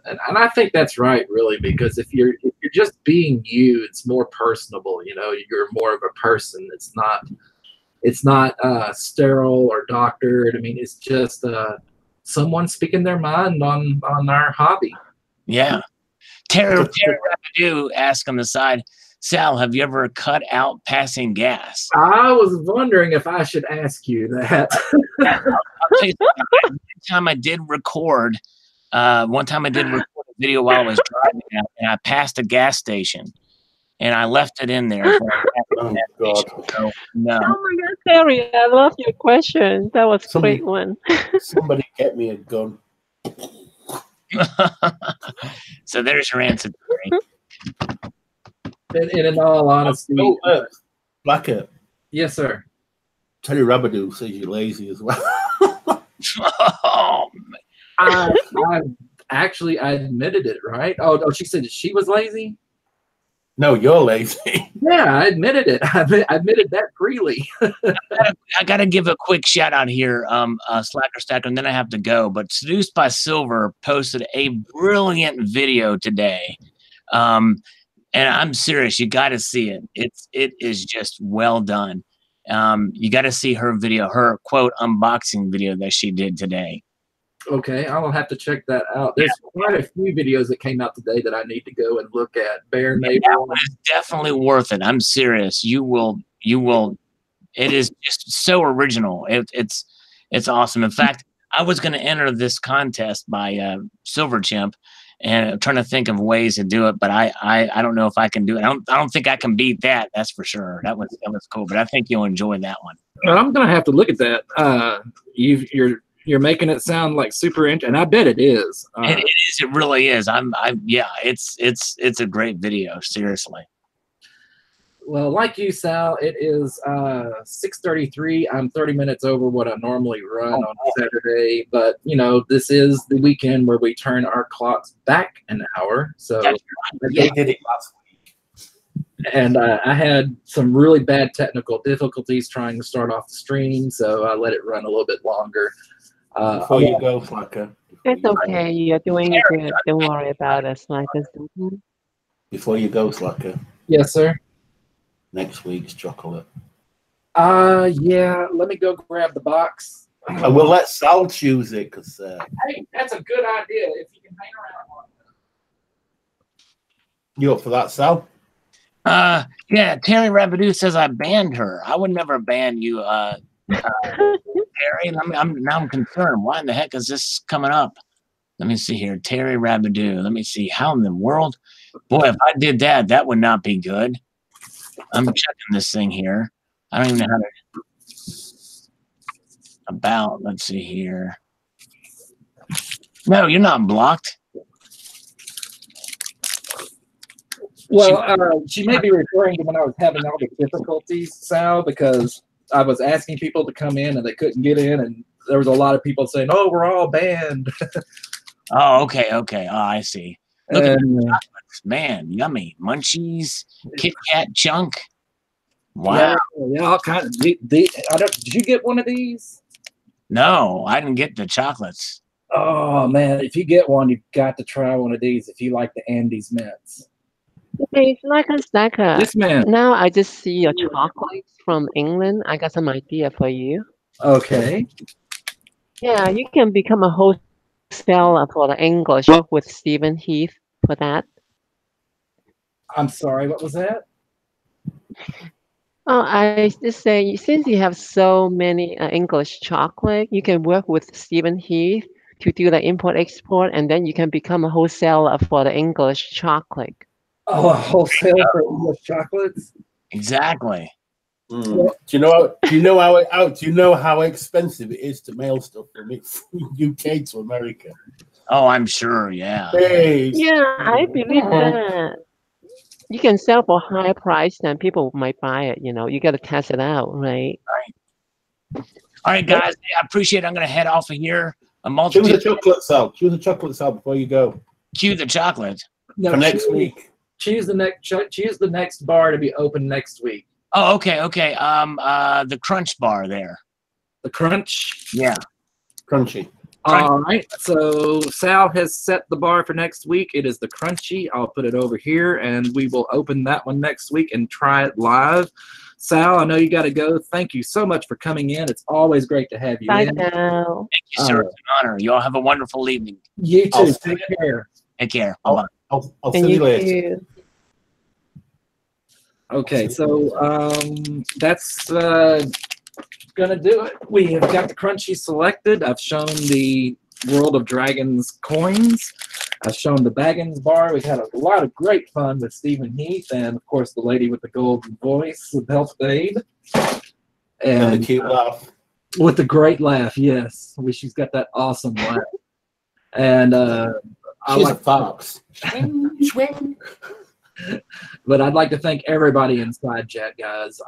and I think that's right, really, because if you're just being you, it's more personable. You know, you're more of a person. It's not sterile or doctored. I mean, it's just someone speaking their mind on our hobby. Yeah. Terry Rapidu asked on the side, Sal, have you ever cut out passing gas? I was wondering if I should ask you that. I'll tell you one time I did record a video while I was driving out, and I passed a gas station, and I left it in there. Oh, God. So, no. Oh my God, Terry, I love your question. That was a great one. Somebody get me a gun. So there's your answer, Terry. And in all honesty, Blacker. Yes, sir. Terry Rabideau says you're lazy as well. Oh, I admitted it, right? Oh, she said she was lazy. No, you're lazy. Yeah, I admitted it. I admitted that freely. I gotta give a quick shout out here, Slacker Stacker, and then I have to go. But Seduced by Silver posted a brilliant video today. And I'm serious, you got to see it. It is just well done. You got to see her video, her quote unboxing video that she did today. Okay, I'll have to check that out. There's quite a few videos that came out today that I need to go and look at. Bear Neighbor. That one is definitely worth it. I'm serious. You will. It is just so original. It's awesome. In fact, I was going to enter this contest by Silver Chimp. And I'm trying to think of ways to do it, but I don't know if I can do it. I don't think I can beat that. That's for sure. That was cool, but I think you'll enjoy that one. I'm gonna have to look at that. You're making it sound like super interesting, and I bet it is. It is. It really is. It's a great video. Seriously. Well, like you, Sal, it is 6:33. I'm 30 minutes over what I normally run on Saturday, but you know, this is the weekend where we turn our clocks back an hour. So they did it last week, and I had some really bad technical difficulties trying to start off the stream, so I let it run a little bit longer. Before you go, Slacker. It's okay. You're doing good. Don't worry about it, Slacker. Before you go, Slacker. Yes, sir. Next week's chocolate. Yeah. Let me go grab the box. And we'll let Sal choose it because. Hey, that's a good idea. If you can hang around. You up for that, Sal? Yeah. Terry Rabideau says I banned her. I would never ban you, Terry. I'm concerned. Why in the heck is this coming up? Let me see here. Terry Rabideau. Let me see. How in the world? Boy, if I did that, that would not be good. I'm checking this thing here. I don't even know how to let's see here. No, you're not blocked. Well, she may be referring to when I was having all the difficulties, Sal, because I was asking people to come in and they couldn't get in, and there was a lot of people saying, "Oh, we're all banned." Oh, okay. Oh, I see. Look at the chocolates. Man, yummy. Munchies, Kit Kat chunk. Wow. Yeah, all kind of. Did you get one of these? No, I didn't get the chocolates. Oh man, if you get one, you've got to try one of these if you like the Andes mints. Hey, Slacker. Yes, ma'am. Now I just see your chocolates from England. I got some idea for you. Okay. Yeah, you can become a wholesaler for the English. Work with Stephen Heath for that. I'm sorry, what was that? Oh, I just say, since you have so many English chocolate, you can work with Stephen Heath to do the import-export, and then you can become a wholesaler for the English chocolate. Oh, a wholesaler for English chocolates? Exactly. Do you know how expensive it is to mail stuff from UK to America? Oh, I'm sure. Yeah. Hey, Yeah, I believe that. You can sell for higher price than people might buy it. You know, you got to test it out, right? All right, guys. I appreciate it. I'm going to head off of here. A choose a multitude. chocolate cell. Choose a chocolate cell before you go Cue the chocolate. No, for next week. Choose the next bar to be open next week. Oh, okay, okay. The Crunch Bar there. The Crunch. Yeah. Crunchy. All right. So Sal has set the bar for next week. It is the Crunchy. I'll put it over here, and we will open that one next week and try it live. Sal, I know you got to go. Thank you so much for coming in. It's always great to have you Bye in. now. Thank you, sir. It's an honor. You all have a wonderful evening. You too. I'll- Take care. Take care. I'll- Bye-bye. I'll And see you you later. too. Okay, so that's gonna do it. We have got the Crunchy selected. I've shown the World of Dragons coins. I've shown the Baggins bar. We've had a lot of great fun with Stephen Heath and, of course, the lady with the golden voice with Health Aid. And a And cute laugh. with the great laugh, yes. She's got that awesome laugh. And I She's like a fox. Swing, swing. But I'd like to thank everybody in SideChat, guys.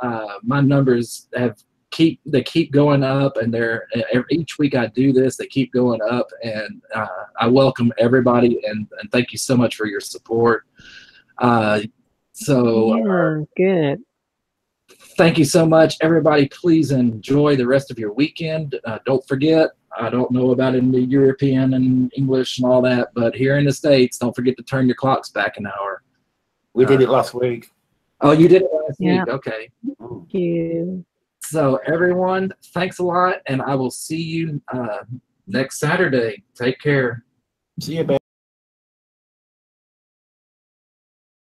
My numbers keep going up, and each week I do this, they keep going up, and I welcome everybody, and thank you so much for your support. Yeah, good. Thank you so much, everybody. Please enjoy the rest of your weekend. Don't forget, I don't know about in the European and English and all that, but here in the States, don't forget to turn your clocks back an hour. We did it last week. Oh, you did it last Yeah. week? Okay. Thank you. So everyone, thanks a lot, and I will see you next Saturday. Take care. See you, babe.